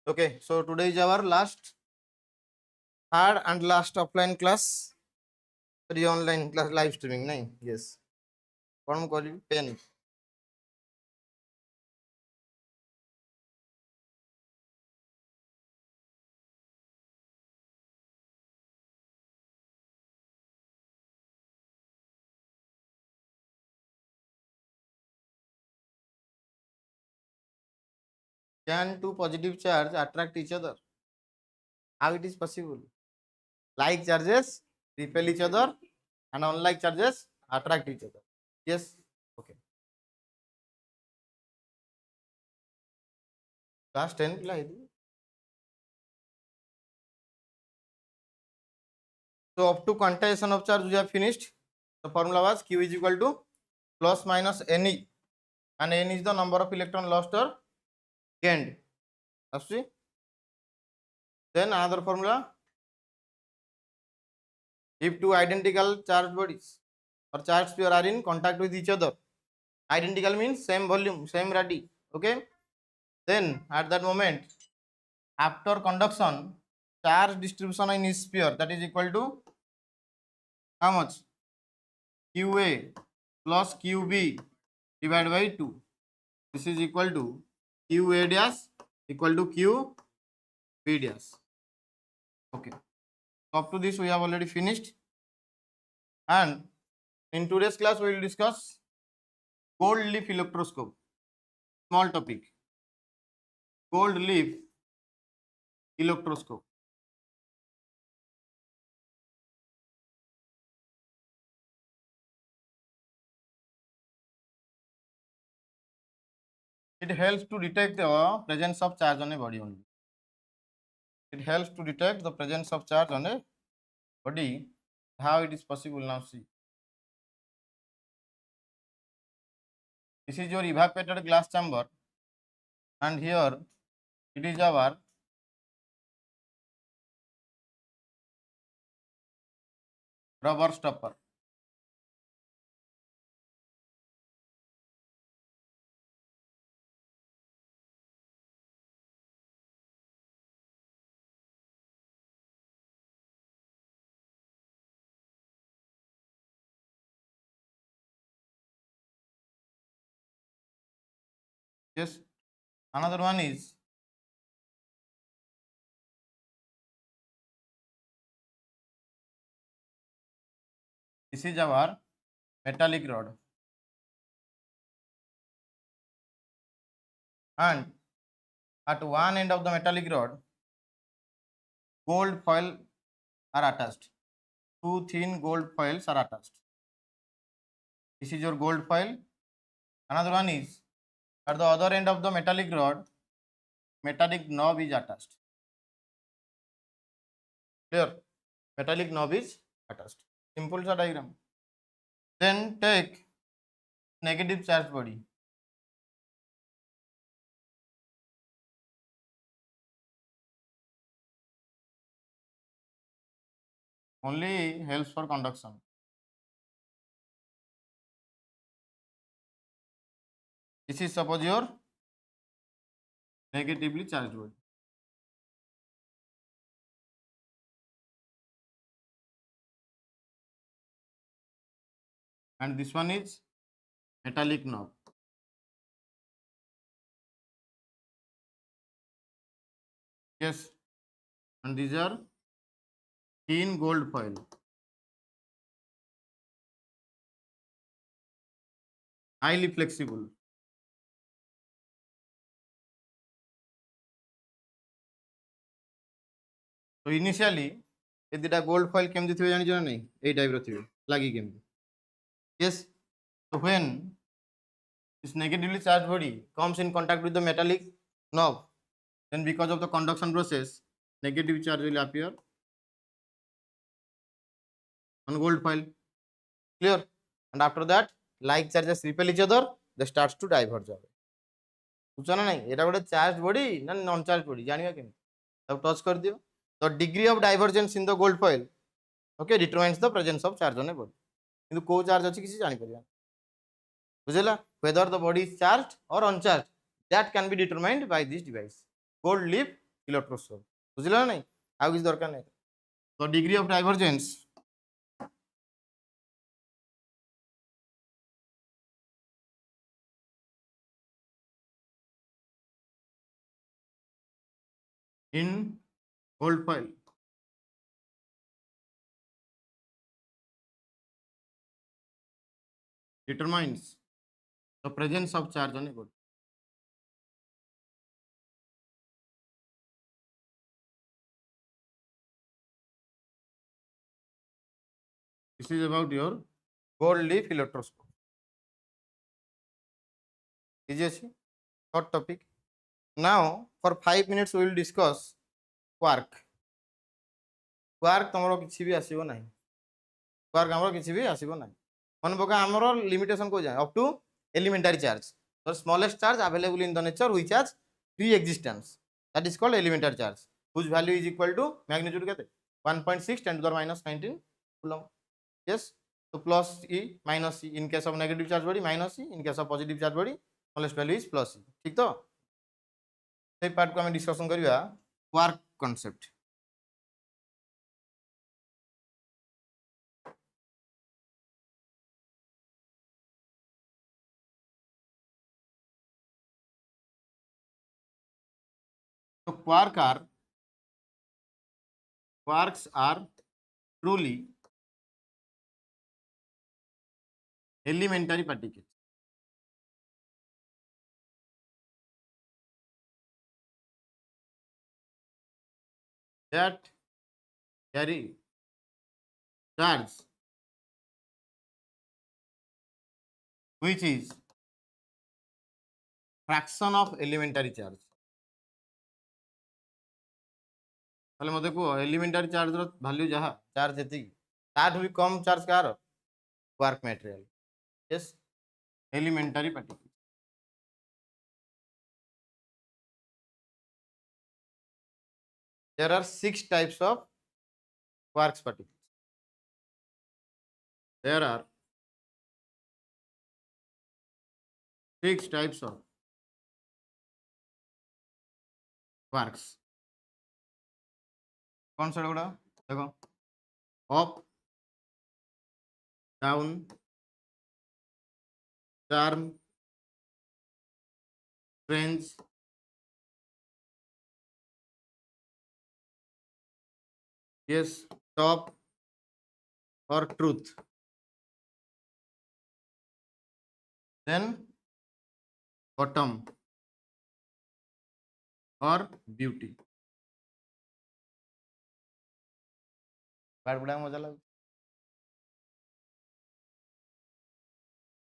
Okay, so today is our third and last offline class. Sorry, online class live streaming. Nahi? Yes. What am I calling? Pen. Can two positive charge attract each other? How it is possible? Like charges repel each other, and unlike charges attract each other. Yes. Okay. Class 10 पिला है तू? So up to quantization of charge we have finished. The formula was Q is equal to plus minus Ne, and N is the number of electron lost or gained. See? Then another formula, if two identical charged bodies or charged sphere are in contact with each other, identical means same volume, same radii, okay? Then at that moment, after conduction, charge distribution in each sphere, that is equal to how much? QA plus QB divided by 2. This is equal to QA dash equal to QB dash. Okay. So up to this we have already finished, and in today's class we will discuss gold leaf electroscope. Small topic. Gold leaf electroscope. It helps to detect the presence of charge on a body only. It helps to detect the presence of charge on a body. How it is possible now? See. This is your evaporated glass chamber, and here it is our rubber stopper. Yes. Another one is this is our metallic rod, and at one end of the metallic rod, gold foil are attached. Two thin gold foils are attached. This is your gold foil. Another one is at the other end of the metallic rod, metallic knob is attached. Clear? Metallic knob is attached. Simple diagram. Then take negative charge body. Only helps for conduction. This is suppose your negatively charged body. And this one is metallic knob. Yes. And these are thin gold foil. Highly flexible. So initially, if the gold foil came to the type of lagi came. Yes. So when this negatively charged body comes in contact with the metallic knob, then because of the conduction process, negative charge will appear on gold foil. Clear? And after that, like charges repel each other, they starts to diverge. बुझा ना नहीं एटा गोटे charge body ना non charge body जानिबा केम तब touch कर दियो तो degree of divergence in the gold foil okay determines the presence of charge on a body किंतु को चार्ज अछि किसी जानि परिया बुझला whether the body is charged or uncharged that can be determined by this device gold leaf electroscope बुझिल ना आउ किसी दरकार नहीं तो degree of divergence in gold foil determines the presence of charge on a gold. This is about your gold leaf electroscope. Easy ଅଛି short topic. Now for 5 minutes we will discuss quark. Quark तमरो किसी भी आसीबो नाही. Quark हमरो किसी भी आसीबो नाही. मन पका हमरो limitation को जाए up to elementary charge. The smallest charge available in the nature which has pre-existence. That is called elementary charge. Whose value is equal to magnitude kete 1.6 10 to the minus 19 coulomb. Yes. So plus E minus E in case of negative charge body minus E in case of positive charge body smallest value is plus E. ठीक तो से part को हम discussion करिया quark concept. So quarks are truly elementary particles that carry charge which is fraction of elementary charge. তাহলে মতে কো elementary charge র ভ্যালু যাহা চার্জ এতি তাঠু भी कम चार्ज कार quark material. Yes elementary particles. There are 6 types of quarks particles. There are 6 types of quarks. कौन सा गुड़ा देखो up down charm French yes top or truth then bottom or beauty. Part गुड़ा मजा लग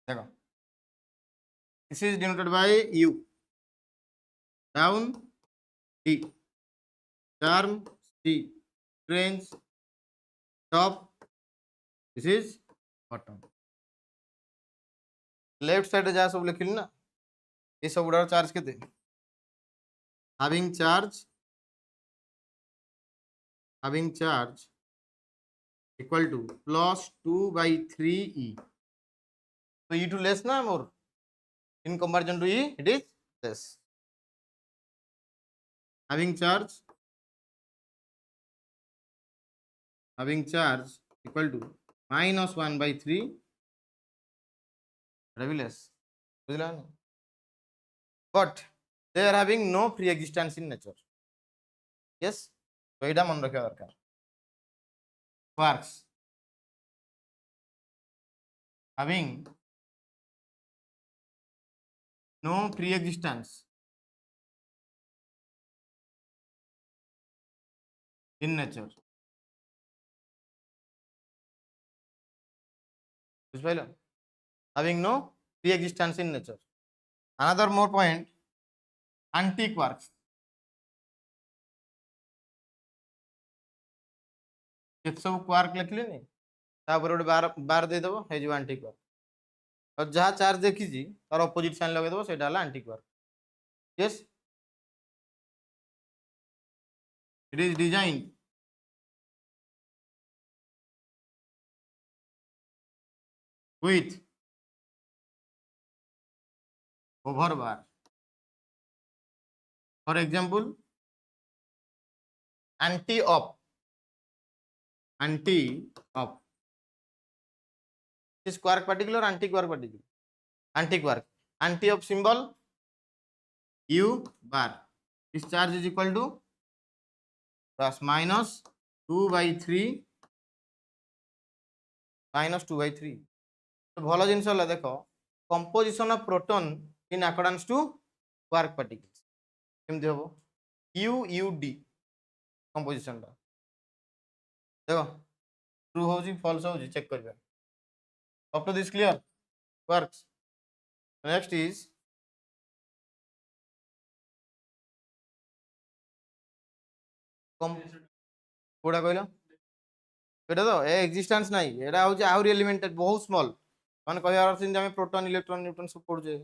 देखो this is denoted by U down D charm C range top this is bottom. Left side जा सब लिखिल ना ये सब गुड़ा चार्ज केते having charge equal to plus 2 by 3 E. So E2 less na more in comparison to E it is less. Having charge equal to minus 1 by 3 less. But they are having no pre-existence in nature. Yes. So এটা মনে রাখা দরকার. Quarks having no pre-existence in nature. বুঝতে having no pre-existence in nature. Another more point anti-quarks. ये सब quark लिखले नहीं तापर गोटे बार बार दे देबो हे जो एंटी क्वार्क और जहाँ चार्ज देखी जी तार ऑपोजिट साइन लगे देबो सेटा हला anti quark. Yes it is designed with over bar. For example anti of, anti of. Is quark particle or anti quark particle? Anti quark. Anti of symbol U bar. This charge is equal to plus minus 2 by 3 minus 2 by 3. तो भल जिनस देख composition of proton in accordance to quark particles केमती हम U U D composition देख true हो false हो check कर up to this clear quarks next is कोड़ा कहल तो ए एक्जिस्टेंस नहीं एटा हूँ आहरी एलिमेंटेड बहुत स्मॉल मान कह प्रोटॉन इलेक्ट्रॉन न्यूट्रॉन सब पढ़ुचे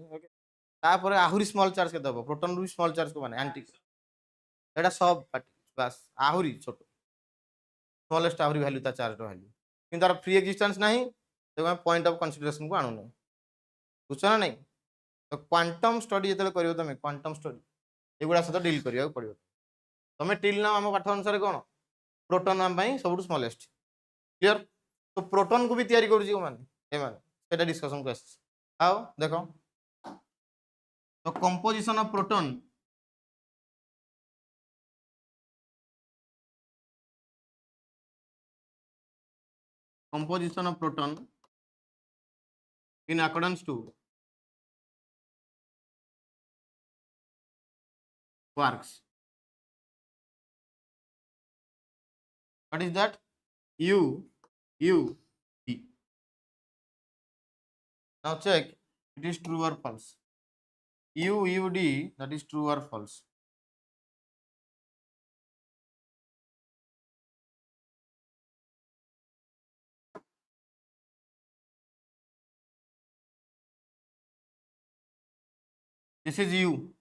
तापर आहरी स्मॉल चार्ज के दब प्रोटॉन भी स्मॉल चार्ज को माने एंटी एटा सब पार्टिकल्स बस आहरी छोट स्मॉलेस्ट आहरी वैल्यू ता चार्ज वैल्यू किंतु तार फ्री एक्जिस्टेंस नहीं तो पॉइंट ऑफ कंसीडरेशन को आणुने बुझ ना नहीं तो क्वांटम स्टडी जो कर तुम क्वांटम स्टडी एगुड़ा सहित डील करा पड़ो तुम टिल ना आम पाठ अनुसार कौन प्रोटॉन आम सब स्मॉलेस्ट क्लियर तो प्रोटॉन को भी तैयारी कर डिस्कशन को आओ देख तो composition of proton composition of proton in accordance to quarks. What is that? U D. Now check it is true or false. U D, that is true or false. This is U.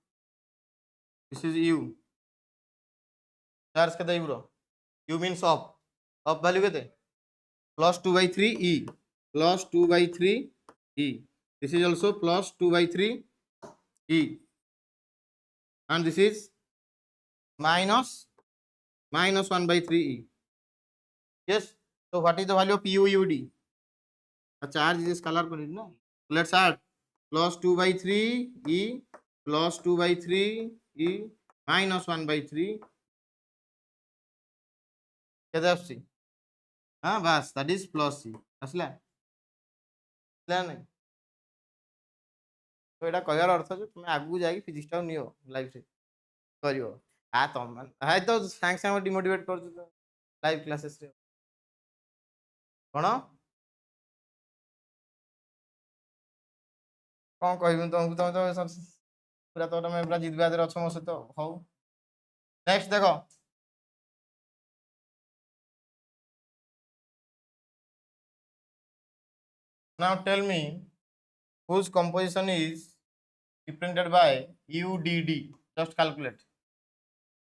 This is U. Charge kete bro. U means off. Off value kete? Plus 2 by 3 E. Plus 2 by 3 E. This is also plus 2 by 3 E. And this is minus 1 by 3 E. Yes. So what is the value of U D? The charge is scalar quantity, no? Let's add plus 2 by 3 E plus 2 by 3 E minus 1 by 3 हाँ बस that is plus सी आसला नहीं तो यहाँ कहर अर्थ जो तुम आगू जा फिजिक्स टाक नियो लाइफ से कर तुम हाई तो सांगे सांगे डिमोटिवेट कर लाइव क्लासेस कौन कौन कह तुमको तुम तो पूरा तो तुम पूरा जिद बादे अच्छ मो सहित हौ नेक्स्ट देख now tell me whose composition is represented by UDD. Just calculate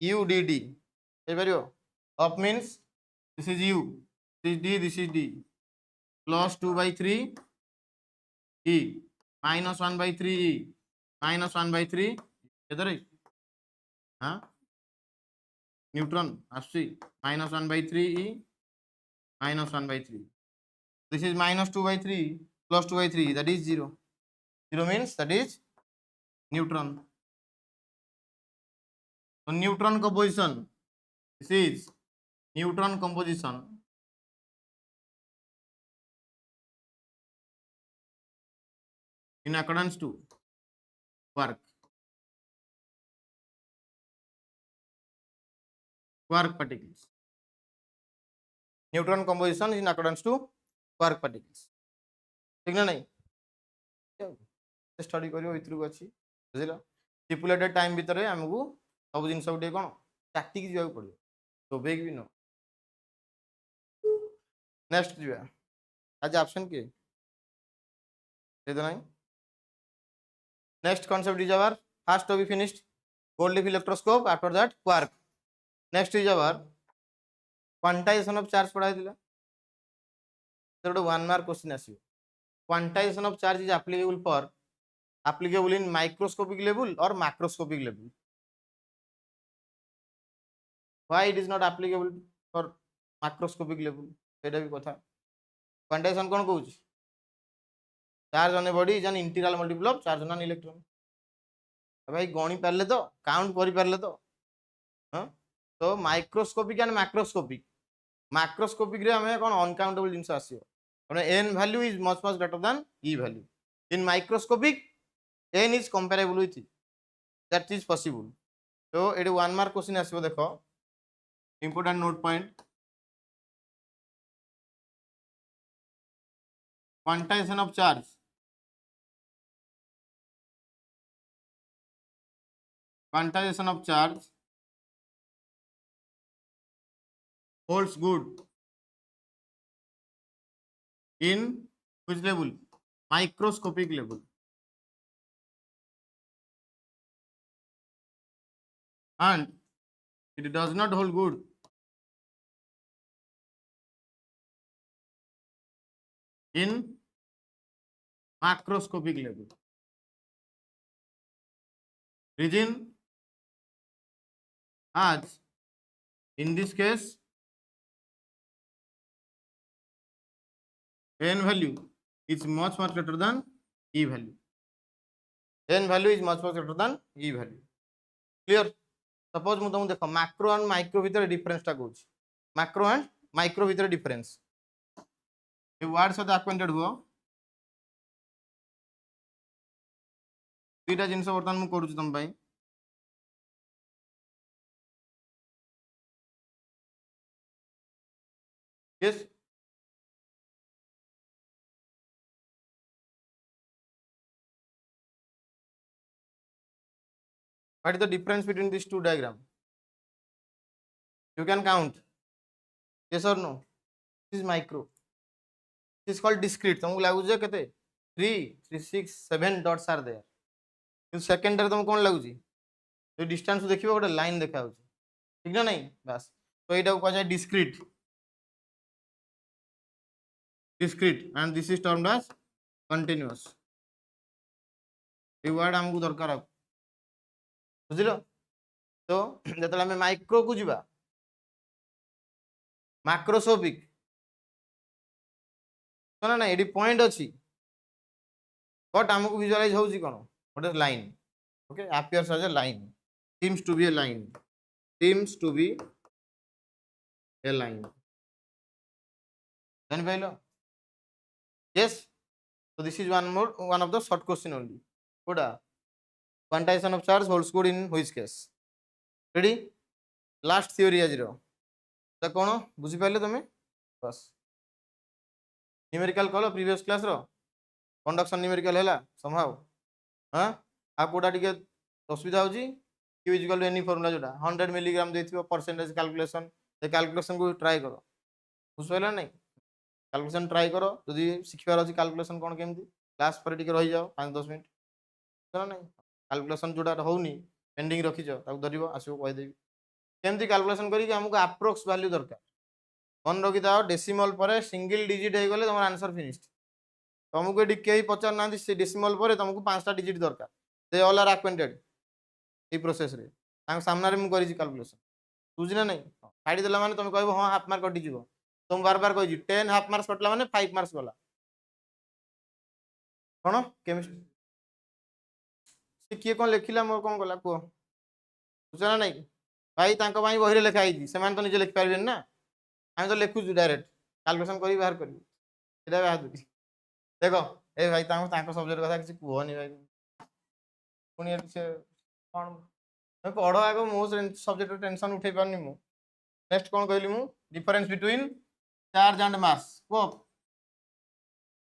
UDD. Up means this is U, this is D, this is D. Plus 2 by 3 E minus 1 by 3 E minus 1 by 3 इधर है हाँ neutron आसुची minus 1 by 3 E minus 1 by 3. This is minus 2 by 3 plus 2 by 3, that is 0. 0 means that is neutron. So neutron composition, this is neutron composition in accordance to quark particles. Neutron composition is in accordance to quark particles. ठीक ना नहीं study करियो इतरु अछि बुझिलो stipulated time भीतर हमकु सब जिंस गुटे कोन practice जिया पड़ियो तो bag भी नो नेक्स्ट जिया आज ऑप्शन के दे दो नहीं next concept is our first to be finished gold leaf electroscope after that quark next is our quantization of charge पढ़ाई दिला गोटे 1 मार्क क्वेश्चन आसियो quantization of charge is applicable in microscopic level or macroscopic level. Why it is not applicable for macroscopic level सेटा भी कथा quantization कोन कहूची charge on a body is an integral multiple of charge on an electron भाई गणी पारले तो count करि पारले तो हाँ तो माइक्रोस्कोपिक एंड मैक्रोस्कोपिक मैक्रोस्कोपिक रे हमें कोन अनकाउंटेबल जिंस आसीयो माने n value is much greater than e value in microscopic n is comparable with that is possible तो एडी 1 मार्क क्वेश्चन आसीबो देखो important note point quantization of charge holds good in which level microscopic level and it does not hold good in macroscopic level reason as in this case n value is much greater than e value n value is much greater than e value clear suppose मु तुम देखो macro and micro भीतर difference टा कहूँ macro and micro भीतर difference ये word सहित acquainted हुआ दुईटा जिनस बर्तमान मु करूँ तुम पाई yes what is the difference between these two diagrams you can count yes or no this is micro this is called discrete तुमको लागु जे केते 3 3 6 7 dots are there कि सेकंड रे तुम कोन लागु जी जो डिस्टेंस देखिबो गोटे लाइन देखा होची ठीक ना नहीं बस तो एटा को कह जाय discrete and this is termed as continuous ये वर्ड हमको दरकार बुझिलो तो जतले हमें माइक्रो को जीवा मैक्रोस्कोपिक तो ना एडी पॉइंट अछि बट हमको विजुअलाइज होउची कोन what is line okay appears as a line seems to be a line then well yes so this is one of the short question only कोडा quantization of charge holds good in which case ready last theory आज रो तो कोन बुझी पाइले तुमे बस numerical कलो previous class रो conduction numerical हैला समहाउ हां आ कोडा टिके असुविधा होजी q equal to any formula जोटा 100 मिलीग्राम देथिबो परसेंटेज कैलकुलेशन से कैलकुलेशन को ट्राई करो बुझ पाइला नहीं कैलकुलेशन ट्राई करो जदि सिखिबार अछि कैलकुलेशन कोन केमती क्लास पर टिके रहि जाओ 5-10 मिनिट चलो नहीं कैलकुलेशन जोटा होउनी पेंडिंग रखि जाओ ताको धरिबो आसीबो कहि देबी केमती कैलकुलेशन करी हमको अप्रोक्स वैल्यू दरकार मन रखि दाओ डेसिमल पर सिंगल डिजिट हे गले तमर आंसर फिनिश्ड तुमको एडी केही पचार नांदी से डेसिमल पर तुमको 5टा डिजिट दरकार they all are acquainted a process रे तांग सामना रे मु करी कैलकुलेशन बुझिना नहीं फाड़ी देला माने तुम कहबो हां हाफ मार्क कटि जीवो तुम बार बार कहि 10 हाफ मार्क्स कटला माने 5 मार्क्स गला कोन केमिस्ट्री से किए कोन लिखिला मोर कोन गला को बुझना नहीं भाई तांको भाई बहिरे लिखा आइजी सेमान तो निजे लिख पारबेन ना हम तो लिखु डायरेक्ट कैलकुलेशन करी बाहर करी एटा बाहर दुटी देखो ए भाई तांको सब्जेक्ट कथा किसी कहनी भाई पुनी से कोन मैं पढ़ो आगो मो सब्जेक्ट टेंशन उठे पारनी मु नेक्स्ट कोन कहली मु डिफरेंस बिटवीन चार्ज एंड मास को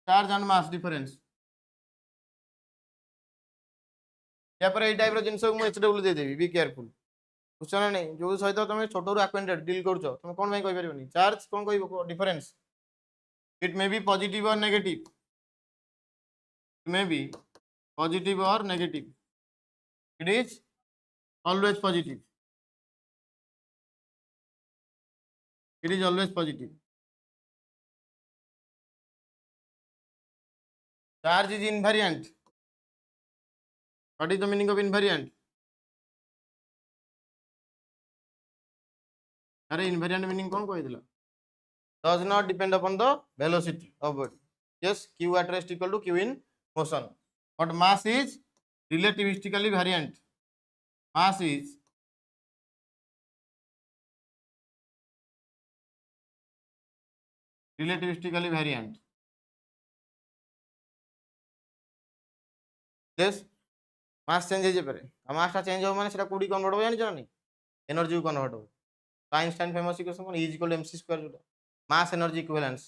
चार्ज एंड मास डिफरेंस या पर ए टाइप रो जिंस को मु HW they Devi be careful बुझना नहीं जो सहित तुम छोटू अक्वेंटेड डील कर तुम कौन कहि परिबनी चार्ज कौन कहिबो difference it may be positive और negative it may be positive or negative it is always positive charge is invariant what is the meaning of invariant अरे इनवेरिएंट मीनिंग कौन कही does not depend upon the velocity of body. Yes, q at rest equal to q in motion, but mass is relativistically variant. Mass is relativistically variant. Yes, mass change ହେଇଯାଇ ପାରେ ଆଉ mass ଟା change ହେବ ମାନେ ସେଟା କୋଉଠି convert ହେବ ଜାଣିଛ ନା ନାହିଁ ଏନର୍ଜି କୁ କନଭର୍ଟ ହେବ ଆଇନଷ୍ଟାଇନ ଫେମସ୍ ଇକ୍वेशन କଣ E is equal to mc square ଯୋଉଟା mass energy equivalence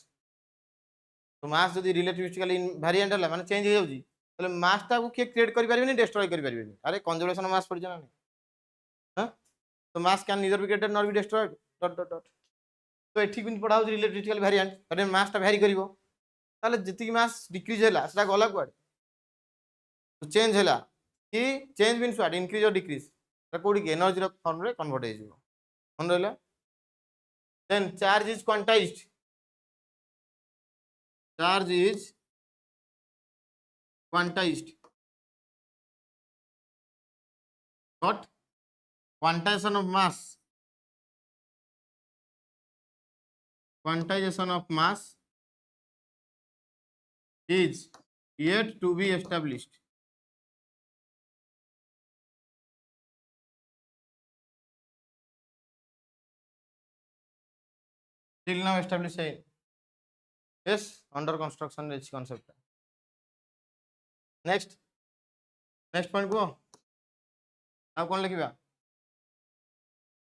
तो mass ଯଦି relativistically variant ହେଲା ମାନେ change ହେଇଯାଉଛି ତାହେଲେ mass ଟାକୁ କିଏ କ୍ରିଏଟ୍ କରିପାରିବେନି destroy କରିପାରିବେନି ଆରେ conservation of mass ପଡ଼ିଛ ନା ନାହିଁ ହଁ तो mass can neither be created nor be destroyed dot dot dot तो ଏଠି କିନ୍ତୁ ପଢା ହଉଛି relativistically variant ତାହେଲେ mass ଟା vary କରିବ ତାହେଲେ ଯେତିକି mass decrease ହେଲା ସେଟା ଗଲା କୁଆଡେ तो change ହେଲା कि change means what increase or decrease ସେଟା କୋଉଠି କି ଏନର୍ଜି ର ଫର୍ମ ରେ କନଭର୍ଟ ହେଇଯିବ ମନେ ରହିଲା then charge is quantized but quantization of mass is yet to be established. Till now established है yes under construction is concept. Next point को अब कौन लिखिबा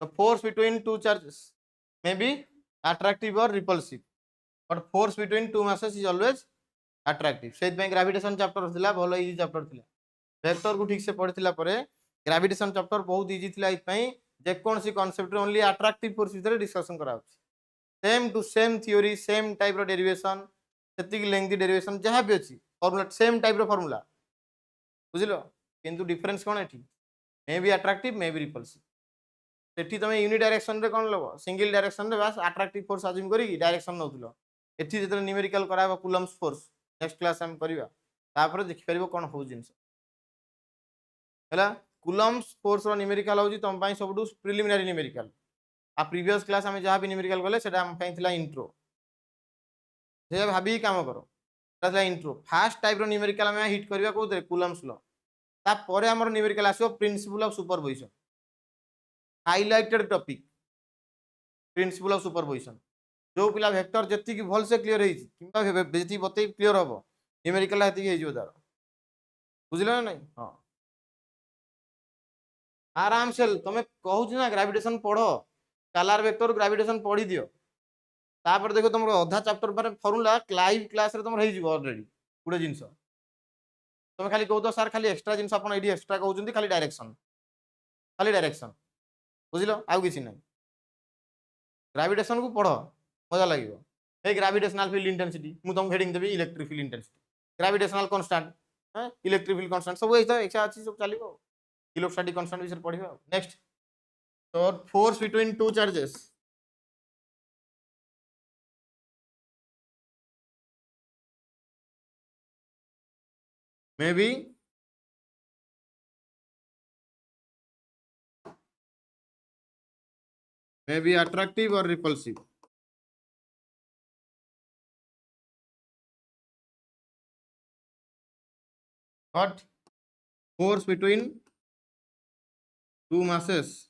the force between two charges may be attractive or repulsive but force between two masses is always attractive से ପାଇଁ gravitation chapter थिला भलो easy chapter थिला vector को ठीक से पढ़िथिला परे ग्रेविटेशन चैप्टर बहुत इजी थिला इत पई जे कोन सी कांसेप्ट ओनली अट्रैक्टिव फोर्स विषय डिस्कशन करा same to same theory same type रो डेरिवेशन सेतिक लेंथी डेरिवेशन जहां भी अछि फार्मूला सेम टाइप रो फार्मूला बुझिलो किंतु डिफरेंस कोन एठी may be attractive may be repulsive सेठी तमे यूनि डायरेक्शन रे कोन लबो सिंगल डायरेक्शन रे बस अट्रैक्टिव फोर्स अज्यूम करी डायरेक्शन नउतलो एठी जेतले न्यूमेरिकल कराबो कूलम्स फोर्स नेक्स्ट क्लास हम करिवा तापर देखि परबो कोन हो जिंस हैला कूलम्स फोर्स रो न्यूमेरिकल होजी तम पई सबडू प्रिलिमिनरी न्यूमेरिकल आ प्रीवियस क्लास हम जहां भी न्यूमेरिकल गले सेटा हम पई थिला इंट्रो से भाबी काम करो सेटा इंट्रो फर्स्ट टाइप रो न्यूमेरिकल हम हिट करबा को कूलम्स लॉ ता परे हमर न्यूमेरिकल आसो principle of superposition highlighted topic principle of superposition जो पिला वेक्टर जति की भल से क्लियर हेछि किंबा बेति बते क्लियर हबो न्यूमेरिकल हेति हे जो दार बुझिलो ना नहीं हां आराम से तुम कहूँ ना ग्रेविटेशन पढ़ स्केलर वेक्टर ग्रेविटेशन पढ़ी दियो तापर देखो तुम अधा चैप्टर पर फॉर्मूला लाइव क्लास रे तुम रही ऑलरेडी गुडे जिंस तुम खाली कहू तो सर खाली एक्स्ट्रा जिंस अपन एडी एक्स्ट्रा कहउछंती खाली डायरेक्शन बुझिलो आउ किछि नै ग्रेविटेशन को पढ़ मजा लागिवो ए ग्रेविटेशनल फील्ड इंटेंसिटी मु तुम हेडिंग देबी electric field intensity gravitational constant electric field constant सब ऐसा इच्छा अछि सब चलिबो इलेक्ट्रोस्टैटिक कांस्टेंट विषय पढ़िबा नेक्स्ट तो force between two charges may be attractive or repulsive but force between two masses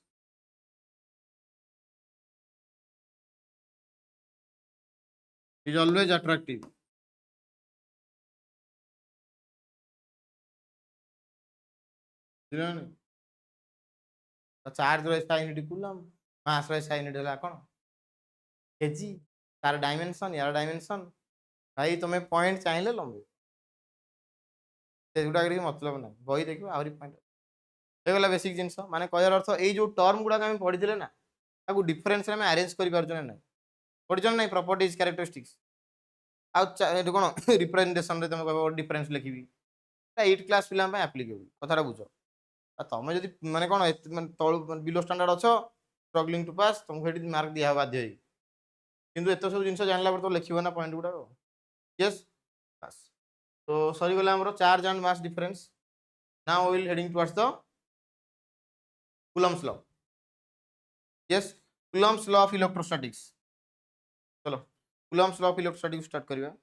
is always attractive. Charge रहा यूनिट कूलम मास रहा unit है कौन केजी तार डायमेंशन यार डायमेंशन भाई तुम्हें पॉइंट चाहिए लंबे से गुडा मतलब ना बही देख आहरी पॉइंट होगला बेसिक जिन माने कहर अर्थ ये जो टर्म गुड़ाक आम पढ़ी ना ताकू डिफरेन्स में अरेंज कर ना पढ़ी ना प्रॉपर्टीज कैरेक्टरिस्टिक्स आउ कौन रिप्रेजेंटेशन रे तुम कह डिफरेन्स लिखी 8 क्लास पिला एप्लिकेबल कथा बुझ तुम जब माने कौन तल बिलो स्टैंडर्ड अच्छ स्ट्रगलिंग टू पास तुमको ये मार्क दिया बाध्य किंतु एत सब जिन जानला तो लिखो ना पॉइंट गुड़ा यस बस तो सरीगला charge and mass difference now will heading towards the Coulomb's law yes Coulomb's law of electrostatics. चलो Coulomb's law of electrostatics start करिया।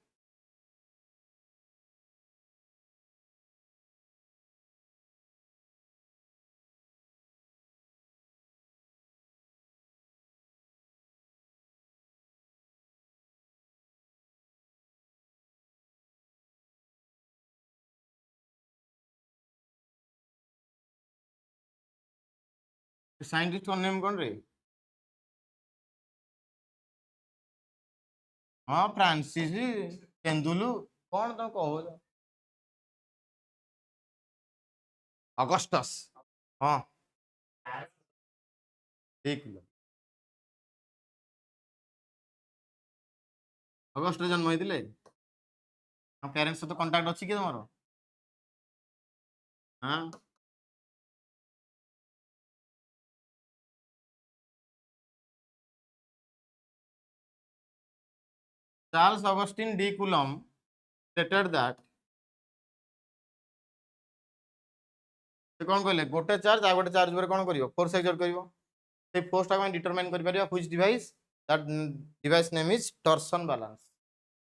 साइंटिस्ट का नेम कौन रे? हाँ फ्रांसिस तेंदुलु कौन तुम कहो? अगस्टस। हाँ ठीक है। अगस्ट रे जन्म होइतिले। हम पेरेंट्स सहित कांटेक्ट अछि कि तमरो? हाँ Charles Augustin de coulomb stated that से कौन कहले गोटे चार्ज आ गोटे चार्ज ऊपर कौन करियो फोर्स एक्सर्ट करियो से फोर्स टा डिटरमाइन कर परिया which device that device name is torsion balance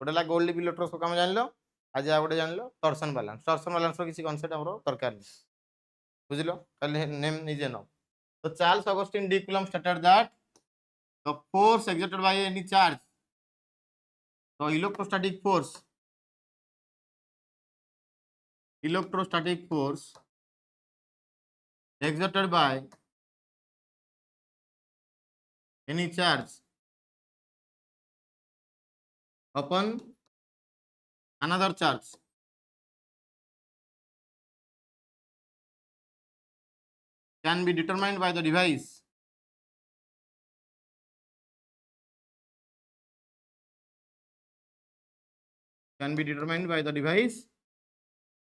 गोटे ला गोल्ड डिप इलेक्ट्रोस्कोप हम जानलो आज आ गोटे जानलो टॉर्सन बैलेंस रो किसी कांसेप्ट हमरो दरकार नहीं बुझिलो खाली नेम निजे नो तो Charles Augustin de coulomb stated that the force exerted by any charge the electrostatic force exerted by any charge upon another charge can be determined by the device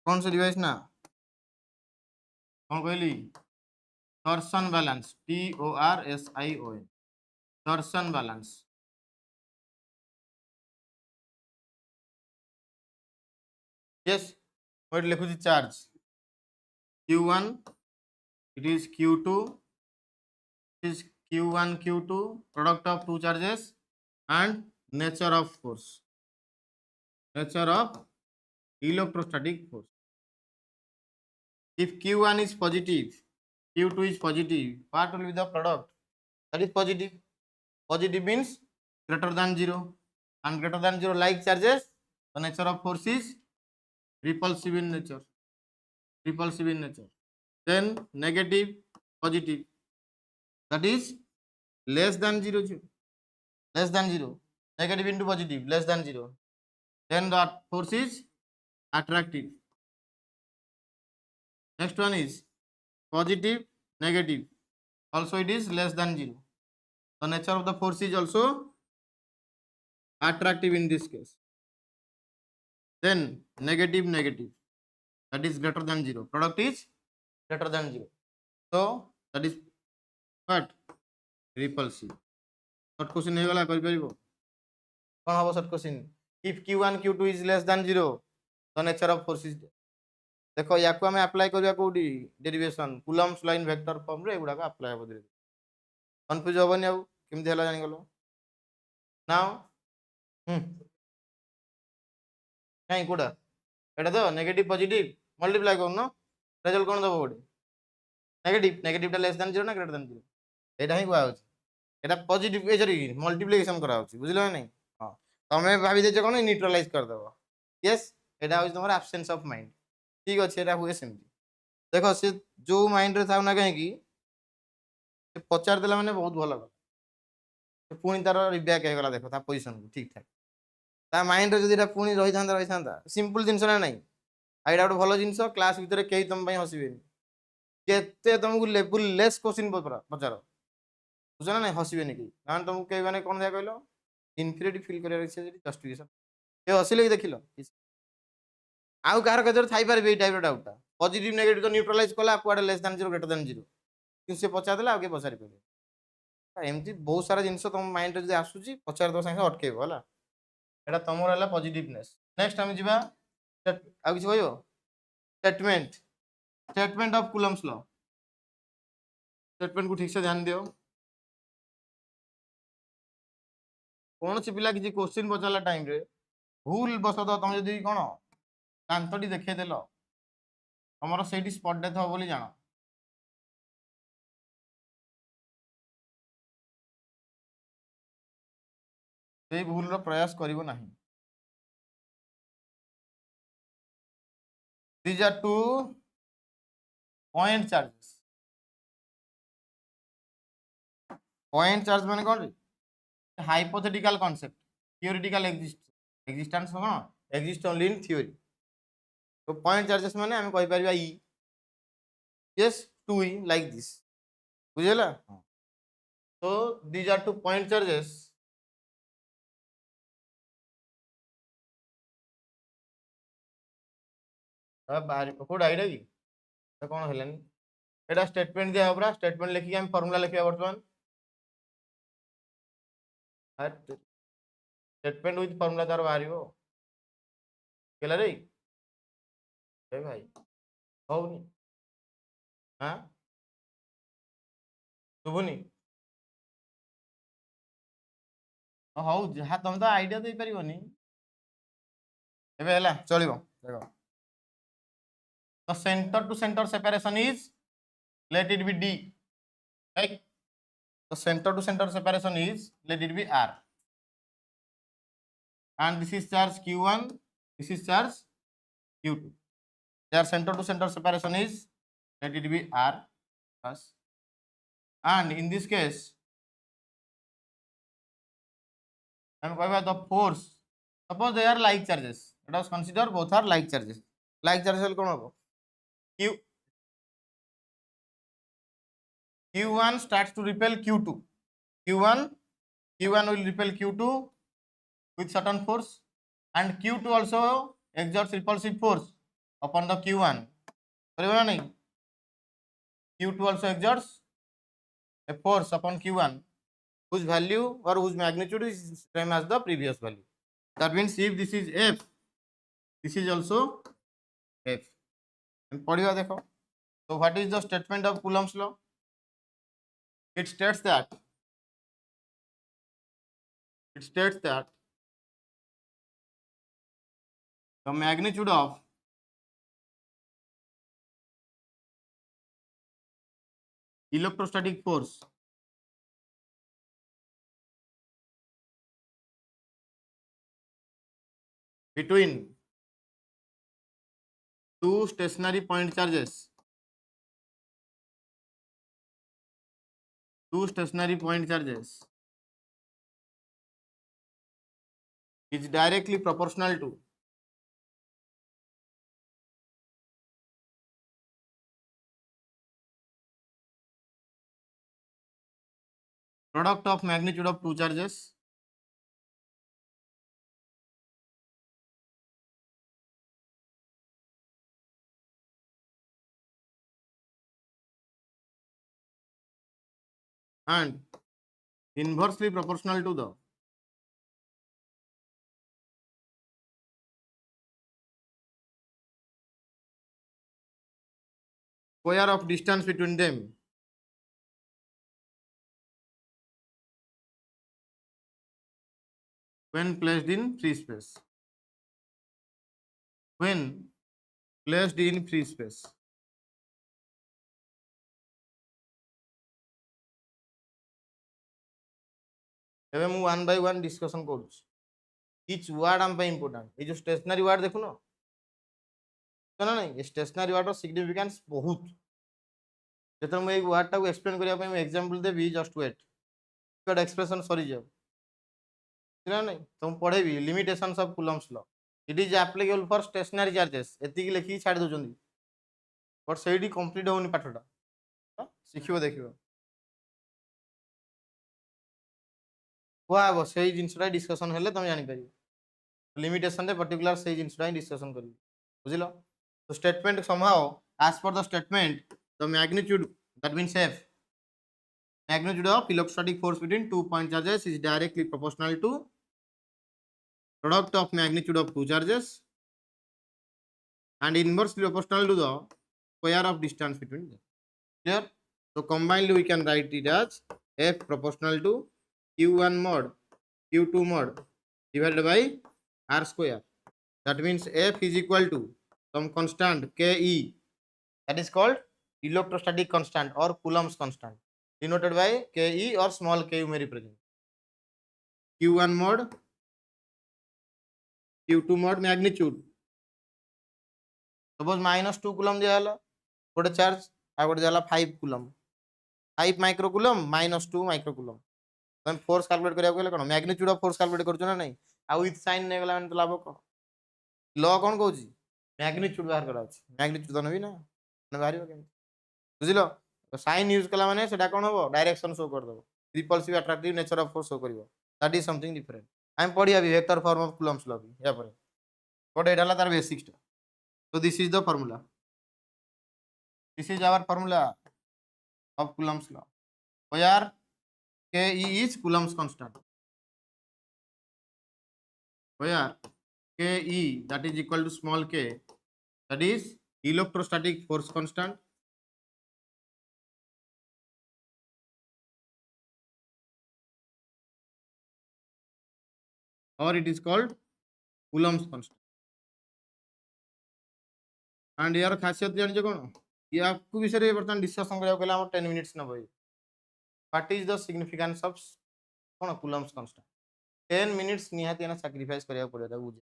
कौन सा device ना कौन कहली torsion balance TORSION torsion balance yes what लिखुची charge Q1 it is Q2 it is Q1 Q2 product of two charges and nature of electrostatic force if Q1 is positive Q2 is positive what will be the product that is positive means greater than 0 and greater than 0 like charges the nature of force is repulsive in nature then negative positive that is less than 0 less than 0 negative into positive less than 0 then that force is attractive next one is positive negative also it is less than 0 the nature of the force is also attractive in this case then negative that is greater than 0 product is greater than 0 so that is what repulsive short question हे गला करि परिबो कोन हबो short question if q1 q2 is less than 0 the nature of force is देखो या को हमें apply करिया कोडी derivation Coulomb's line vector form रे एगुडा का अप्लाई हबो धीरे कंफ्यूज होबनी आउ केमथि हला जानि गलो नाउ काई कोडा एटा तो नेगेटिव पॉजिटिव मल्टीप्लाई करनो रिजल्ट कोन दबो गोडी नेगेटिव टा लेस देन 0 ना ग्रेटर देन 0 एटा ही कुआ होची एटा पॉजिटिव ए सॉरी मल्टीप्लिकेशन करा होची बुझिलो नहीं हां तमे भाबी देछ कोन न्यूट्रलाइज कर दबो यस एटा होची तमर एब्सेंस ऑफ माइंड ठीक अछि एटा हुए सेमती देखो से जो माइंड रे थाउ ना कहे की से पचार देला माने बहुत भलो से पुणी तार रिबैक हे गला देखो ता पोजीशन को ठीक ठाक ता माइंड रे जदि एटा पुणी रही थांदा सिंपल जिंस ना नहीं आइडा गोटे भलो जिंस क्लास भितर केही तम पई हसीबेनी केते तुमको लेवल लेस क्वेश्चन पचार बुझ ना नहीं हसीबेनी की कारण तुमको केही माने कोन दिया कहलो इन्फिनिटी फील करे छै जस्टिफिकेशन ए हसीले की देखिलो आउ कार कजर थाई परबे ए टाइप रो डाउट पॉजिटिव नेगेटिव तो न्यूट्रलाइज कला कुआडे लेस देन 0 ग्रेटर देन 0 कि से पचा देला आगे पचारि पे एमती बहुत सारा जिंस तुम माइंड रे जे आसुची पचार दो संगे अटकेबो हला एटा तमर हला पॉजिटिवनेस नेक्स्ट हम जिबा आ किछ कहयो statement of Coulomb's law statement को ठीक से ध्यान दियो कौन सी पिला किसी क्वेश्चन पचारला टाइम रे भूल बसत तुम जदि कौन दांतटी देखदेल तुम से स्पट डेथ हम बोली जान से भूल प्रयास करिवो नाही these are two point charges point charge माने कौन हाइपोथेटिकल कॉन्सेप्ट थियोरेटिकल एक्जिस्टेंस कौन एक्जिस्ट ओनली इन थ्योरी तो पॉइंट चार्जेस माने हम कहि परबा E yes to E like this बुझेला तो these are two point charges बाहर कोड आइडा की तो कौन हेलानी एटा स्टेटमेंट दिया होबरा स्टेटमेंट लिखि हम फार्मूला लिखिया वर्तमान स्टेटमेंट विथ फार्मूला तार बाहरिबो केला रे ए भाई होउनी हां सुबुनी हौ जहा तुम तो आइडिया दे परिबनी एबे हला चलिबो देखो the center to center separation is let it be d right the center to center separation is let it be r and this is charge q1 this is charge q2 their center to center separation is let it be r plus and in this case I'm going by the force suppose they are like charges let us consider both are like charges kon hobo q q1 starts to repel q2 q1 will repel q2 with certain force and q2 also exerts repulsive force upon the q1 करिबो नहीं q2 also exerts a force upon q1 whose value or whose magnitude is same as the previous value that means if this is f this is also f and पढ़िबा देखो so what is the statement of Coulomb's law it states that the magnitude of electrostatic force between two stationary point charges is directly proportional to product of magnitude of two charges and inversely proportional to the square of distance between them when placed in free space एबे मु one by one discussion करूँ etch word आम important ये जो stationery word देखुन ना नहीं stationery word significance बहुत जो मुझे वर्ड टाक एक्सप्लेन करने एग्जांपल देवी जस्ट वेट एक्सप्रेशन सरी जाओ नहीं तुम पढ़ेबी limitations of Coulomb's law it is applicable for stationary charges एति लिखी छाड़ दउछन बट सेडी कंप्लीट होनी पाठटा शिखिबो देखिबो कोआबो सेही जिंसटा डिस्कशन हेले तुम जानि परिबो लिमिटेशन रे पर्टिकुलर सेही जिंसटा डिस्कशन करिबो बुझिलो तो statement somehow as per the statement the magnitude that means f magnitude of electrostatic force between two point charges is directly proportional to product of magnitude of two charges and inversely proportional to the square of distance between them clear so combinedly we can write it as f proportional to q1 mod q2 mod divided by r square. That means F is equal to some constant Ke, that is called electrostatic constant or Coulomb's constant, denoted by Ke or small k you may represent. Q1 mod, Q2 mod magnitude. Suppose -2 coulomb दिया गोटे charge आ गोटे दिया 5 coulomb, 5 microcoulomb -2 microcoulomb. तुम force calculate करिया कहले कोन magnitude of force calculate करछु ना नहीं आ with sign ने गला तो लाभ को लॉ कोन कहूची मैग्नीट्यूड बाहर करा अछि मैग्नीट्यूड तो नबी ना न बाहरियो के बुझिलो तो साइन यूज कला माने सेटा कोन होबो डायरेक्शन शो कर दबो repulsive attractive nature of force show करिवो that is something different I am पढ़िया भी vector form of Coulomb's law भी या पर बट एटा ला तार बेसिक्स तो this is the formula this is our formula of Coulomb's law where Ke is Coulomb's constant, where Ke that is equal to small k, that is electrostatic force constant, or it is called Coulomb's constant. And यार खासियत जान कौन ये आपको विषय बर्तमान discussion करा 10 minutes न भाई what is the significance of कौन Coulomb's constant 10 मिनिट्स निहाती ना सैक्रिफाइस करिया पड़े बुझे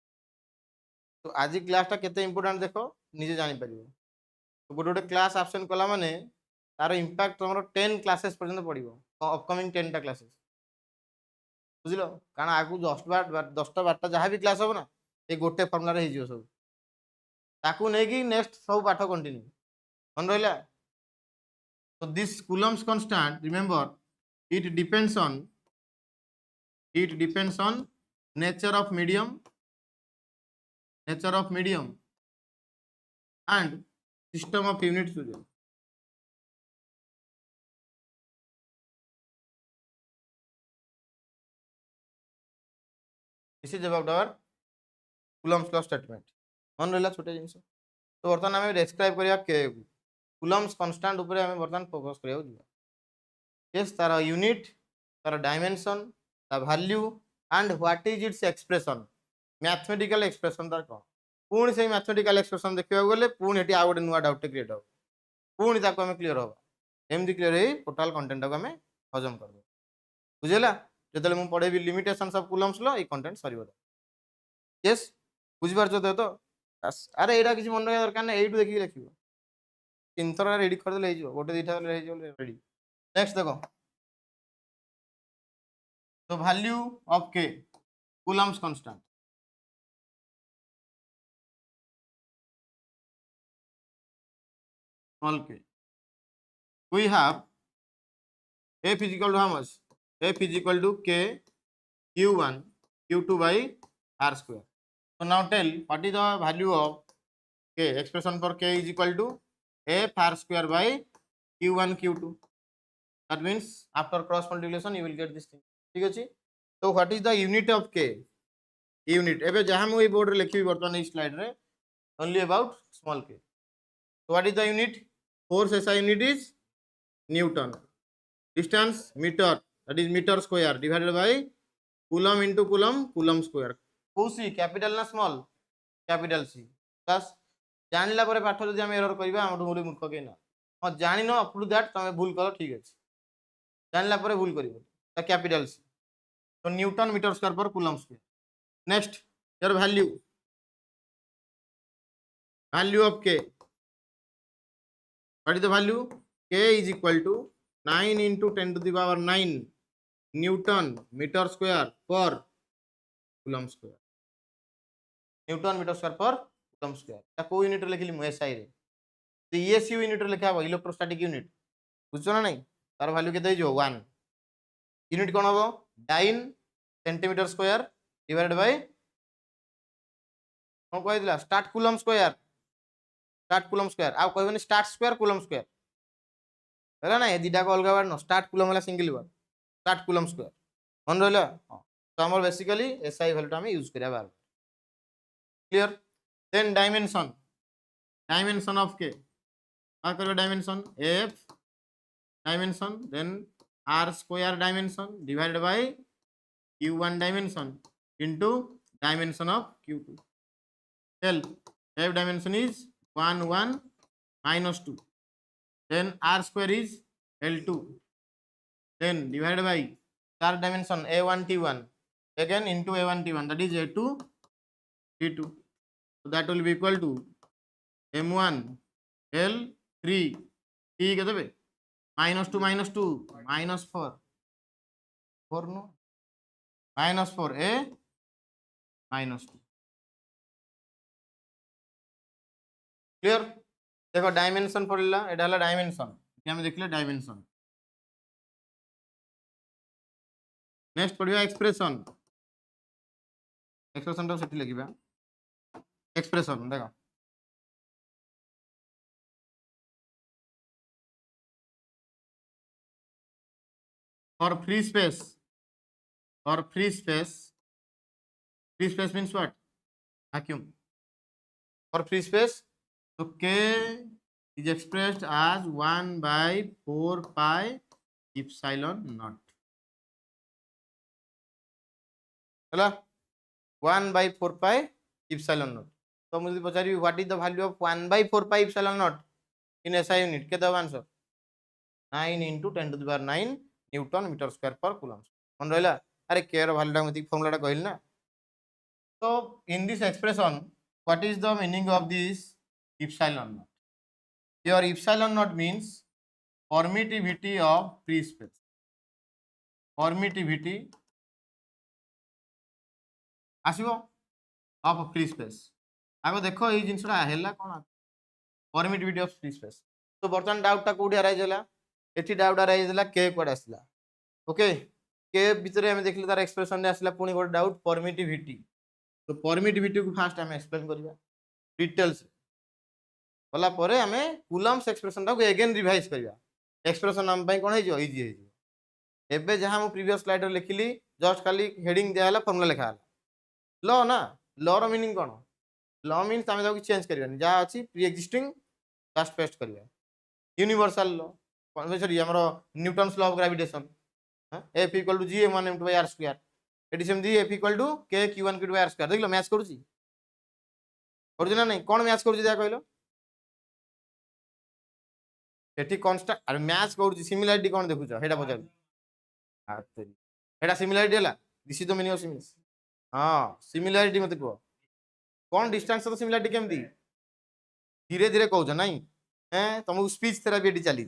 तो आज क्लासटा केते इंपोर्टेंट देखो निजे जानि परिबो तो गोटे गोटे क्लास आब्सेंट कला माने तार इंपैक्ट तुम 10 क्लासेस पर्यंत पड़ो अपकमिंग 10 टा क्लासेस बुझिलो कारण आगु 10टा 12टा जहाँ भी क्लास हो ना ये गोटे फॉर्मूला रे हो सब ताकू नहीं कि नेक्स्ट सब पाठ कंटिन्यू मन रहा so this Coulomb's constant remember it depends on nature of medium and system of units. This is about our Coulomb's law statement. मन रहा छोटे जिन तो बर्तमान आम डेस्क्राइब करिया Coulomb's constant ऊपर आम बर्तमान फोकस करिया yes तार यूनिट तार डायमेंशन तार value and what is its expression mathematical expression तार कौन पुणी से मैथमेटिकल एक्सप्रेशन देखा गले पुणी ये आउ गोटे नुआ डाउट क्रिएट हो पुणी ताको आम क्लीयर हम एमती क्लीयर हो टोटाल कंटेंट को आम हजम कर बुझेगा जो मुझे पढ़ेबी लिमिटेशंस ऑफ Coulomb's law ये कंटेंट सर yes बुझीपार तो अरे यहाँ किसी मन रखा दरकार ना यू देखिए लिख 3 थर रेडी करदे गोटे 2टा रेडी नेक्स्ट देखो तो value of K Coulomb's constant small k we have F is equal to how much F is equal to K Q1 Q2 by R square. So now tell what is the value of K expression for K is equal to F R square by Q1 Q2. That means after cross multiplication you will get this thing. ठीक अच्छे तो what is the unit of K unit एबे जहाँ मुझे board रे लिखी बर्तमान इस स्लाइड रे only about small k. So what is the unit force SI unit is Newton, distance meter that is meter square divided by coulomb into coulomb square. Who C capital ना small capital C बस जानला पर पाठ जदि हम error करबा हमठु बोली मूर्ख के ना हां जानि न अप टू दैट तमे भूल करो ठीक अछि जानला पर भूल करिवो द कैपिटल C तो न्यूटन मीटर स्क्वायर पर coulomb square. Next your value of K what is the value K is equal to 9 into 10 to the power 9 Newton meter square per coulomb square. Newton meter square per coulomb square या को unit लिखली मु SI रे तो ESU unit लिखा हो electrostatic unit बुझছো ना नहीं तार वैल्यू केते जो 1 यूनिट कोन हो dyne centimetre square divided by हम कहि दिला स्टार्ट coulomb square आ कहबनी स्टार्ट स्क्वायर coulomb square है ना ये दिटा को अलग वर्ड न स्टार्ट coulomb वाला single word start coulomb square मन रहला तो हमर बेसिकली SI वैल्यू हम यूज करिया बार clear. Then dimension of K क्या करो dimension F dimension then R square dimension divided by q1 dimension into dimension of q2. Tell f dimension is 1 1 minus 2. Then r square is L2. Then divided by third dimension a1 t1 again into a1 t1, that is a2 t2. So that will be equal to m1 L3 t केते minus 2 minus 2 minus 4 4 no minus 4 a minus 2. Clear? देखो dimension पड़ला, एटा हला dimension, कि हम देखले dimension. Next पढ़िया expression. Expression तो सेठी लिखिबा. Expression देखो for free space means what? Vacuum. For free space, so k is expressed as 1 by 4 pi epsilon naught. Hello? 1 by 4 pi epsilon naught. So मुझे पचारी what is the value of 1 by 4 pi epsilon naught in SI unit? क्या दो आंसर? 9 into 10 to the power 9 newton metre square per coulomb. मन रहला अरे k रो value टा formula टा कहल ना. So in this expression, what is the meaning of this epsilon naught? Your epsilon naught means permittivity of free space. Permittivity आसीबो of free space. आगो देखो ये जिनसटा हेला कोन permittivity of free space. तो बर्तन डाउट टा कोडी अराइज होला, एठी डाउट अराइज होला k कोड आसला. ओके, k भितरे हम देखले तार एक्सप्रेशन ने आसला पुनी गोट डाउट permittivity. तो परमिटिविटी को फास्ट आम एक्सप्लेन करिबा डिटेल्स होला परे हमें कूलम्स एक्सप्रेशन टा को अगेन रिवाइज करिबा. एक्सप्रेशन हम पई कोन हे जो इजी हे जो. एबे जहां हम प्रीवियस स्लाइड रे लिखिली जस्ट खाली हेडिंग दिया हला फार्मूला लिखा हला. लॉ ना, लॉ रो मीनिंग कोन? लॉ मीन्स हमें ताको चेंज करिबानी, जा अछि प्री एक्जिस्टिंग जस्ट पेस्ट करिबा. यूनिवर्सल लॉ सॉरी हमरो Newton's law of gravitation, F equal to gm1 m2 by r square. एटी सेमदी F equal to k q1 q2 by r square. देखलो मैच करूची करूची ना नहीं? कोन मैच करूची जा कहलो? एटी कांस्टेंट अरे मैच करूची, सिमिलरिटी कोन देखुछ हेडा पचार. आतरी हेडा सिमिलरिटी हला. This is the meaning of similarity. हां सिमिलरिटी मते को कोन डिस्टेंस तो सिमिलरिटी केमदी धीरे धीरे कहउछ नहीं? हैं तुमको स्पीच थेरेपी एटी चली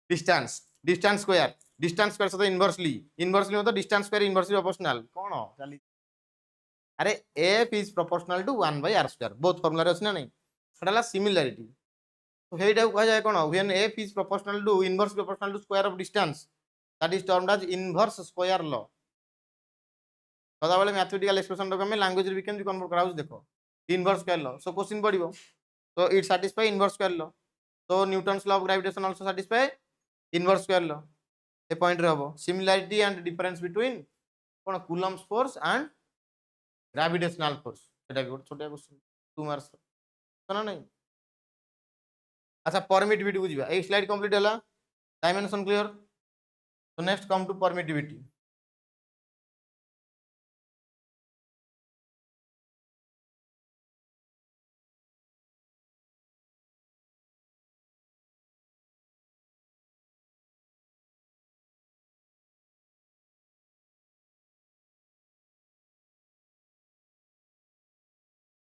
डिस्टेंस डिस्टेंस स्क्वायर से इनवर्सली मतलब डिस्टेंस स्क्वायर इनवर्सली प्रोपोर्शनल कोन चली. अरे f is proportional to 1 by r square both formula रे अछि ना नहीं? हडाला सिमिलरिटी. तो हेडा कह जाय कोन when f is proportional to inverse proportional to square of distance, that is termed as inverse square law. सदा बेले मैथमेटिकल एक्सप्रेशन रो हमें लैंग्वेज रे केमि कन्वर्ट कराउस देखो inverse square law. So question पडिबो तो it satisfy inverse square law. तो Newton's law of gravitation also satisfy inverse square law. A point रे हबो सिमिलरिटी एंड डिफरेंस बिटवीन कोन Coulomb's force and gravitational force. एटा भी छोटा क्वेश्चन 2 मार्क्स ना नहीं? अच्छा परमिटिविटी को जीवा. ए स्लाइड कंप्लीट हला, डायमेंशन क्लियर. तो next come to permittivity.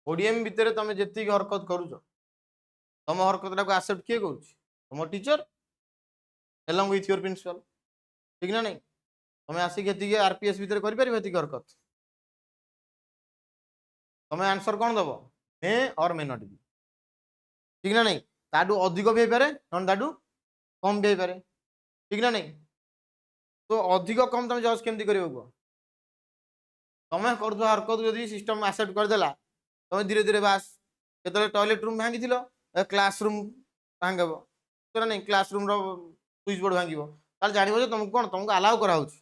ODM भितर तुम जी हरकत करूछ तुम हरकत को एक्सेप्ट किए करूछ? तुम teacher along with your principal. ठीक ना नहीं? तुम आसिक हेती आरपीएस भितर कर परिबो हेती हरकत. तुम आंसर कौन दबो? मे और मे नॉट बी. ठीक ना नहीं? ताडू अधिक भी पारे नॉन ताडू कम भी पारे. ठीक ना नहीं? तो अधिक कम तुम जज केमती करिवो? तुम कर हरकत जदि सिस्टम एक्सेप्ट कर देला तुम धीरे धीरे बास केतले टॉयलेट रूम भांगी थिलो क्लासरूम भांगबो तो नहीं? क्लासरूम रो स्विच बोर्ड भांगीबो ताल जानिबो जे तुमको कोन तुमको अलाउ करा होछ,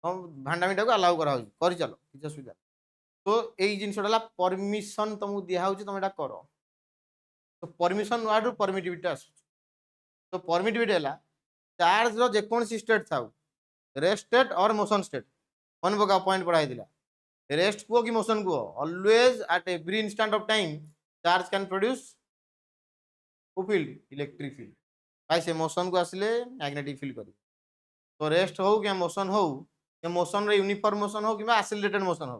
तुम भांडामीटा को अलाउ करा होछ करि चलो किछ सुविधा. तो एई जिंसडला परमिशन तुमको दिया होछ तुम एटा करो. तो परमिशन वाडू परमिटिविटी आसु. तो परमिटिविटी हला चार्ज रो जे कोन स्टेट थाउ रेस्ट स्टेट और मोशन स्टेट मन पका पॉइंट पढ़ाई दिला रेस्ट को कि मोशन को always at every instant of time charge can produce field electric field भाई से मोशन को आसिले मैग्नेटिक फील्ड कर तो रेस्ट हो कि मोशन रे यूनिफॉर्म मोशन हो कि एसिलरेटेड मोशन हो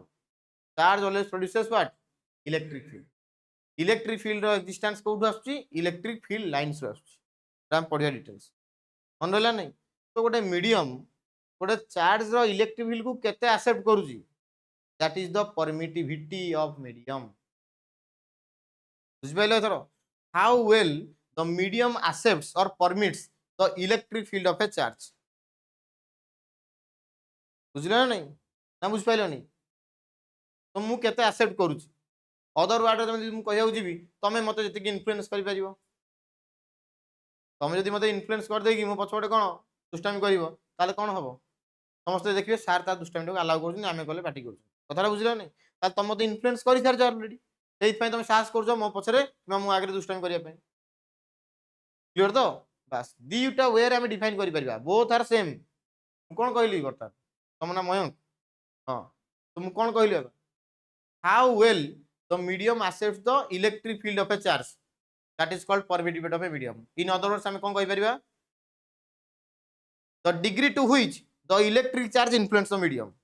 charge always produces what electric field electric field रो एक्जिस्टेंस कोठु आछी इलेक्ट्रिक फील्ड लाइन्स रो आछी हम पढ़िया डिटेल्स मन रहला नहीं तो गोटे मीडियम गोटे चार्ज रो इलेक्ट्रिक फील्ड को केते एक्सेप्ट करूची that is the permittivity of medium बुझ पाइलो एथरो how well the medium accepts और permits the electric field of a charge बुझिलो नहीं ना बुझ पाइलो नहीं तो मु केते एक्सेप्ट करूची अदर वर्ड में मु कहिया जीवी तमे मते जति इन्फ्लुएंस करि परिबो तमे जदि मते इन्फ्लुएंस कर देगी मो पछपटे कोन दुष्टामी करिवो ताले कोन हबो समस्त देखिए सार ता दुष्टामी को अलाउ करछन आमे कले पार्टी करछन कथाटा बुझिलो नहीं ताले तम मते इन्फ्लुएंस करि सार ऑलरेडी सेहि पय तमे साहस करछो मो पछरे किबा मु आगे दुष्टामी करिया पय क्लियर तो बस दीटा वे रे हम डिफाइन करि परिबा बोथ आर सेम कोन कहली बर्ता तम ना मयंक हां तो मु कोन कहली how well the medium accepts the electric field of a charge that is called permittivity of a medium in other words hame kon kahi pariba the degree to which the electric charge influence the medium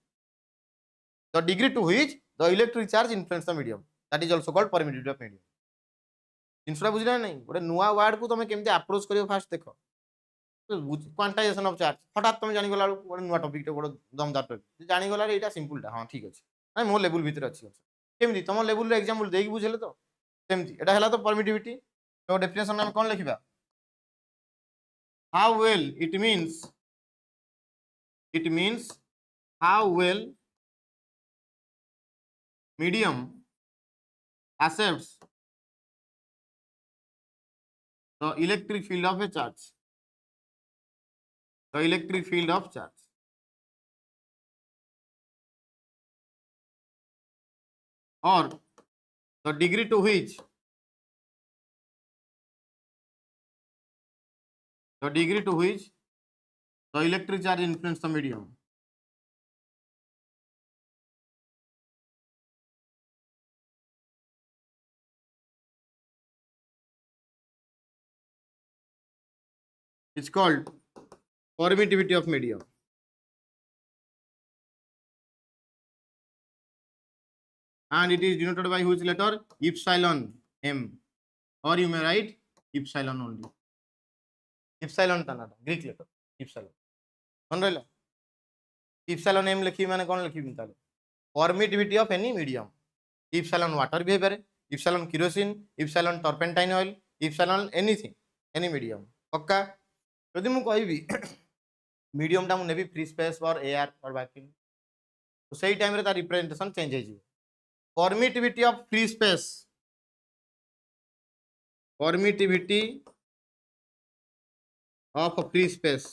the degree to which the electric charge influence the medium that is also called permittivity of medium जिनसरा बुझला नहीं गोटे नुआ word को तुम केमती approach करियो fast देखो quantization of charge हठात तुम जानि गला गोटे नुआ टॉपिक टे गोटे दमदार टॉपिक जानि गला एटा सिंपल टा हां ठीक अछि नै मो लेवल भीतर अछि केमती तुम लेवल रे एग्जांपल देकी बुझले तो सेमती एटा हला तो परमिटिविटी तो डेफिनेशन में कोन लिखिबा how well it means how well medium accepts the electric field of a charge the electric field of charge or the degree to which the electric charge influence the medium is called permittivity of medium and it is denoted by which letter epsilon m or you may write epsilon only epsilon tanata greek letter epsilon मन रहला epsilon m लिखी माने कोन लिखी ताले permittivity of any medium epsilon water भी पारे epsilon kerosene epsilon turpentine oil epsilon anything any medium पक्का यदि मु कहबी मीडियम टा मु नेबी फ्री स्पेस और एयर और वैक्यूम तो सही टाइम रे ता रिप्रेजेंटेशन चेंज हो जी permittivity of free space permittivity of free space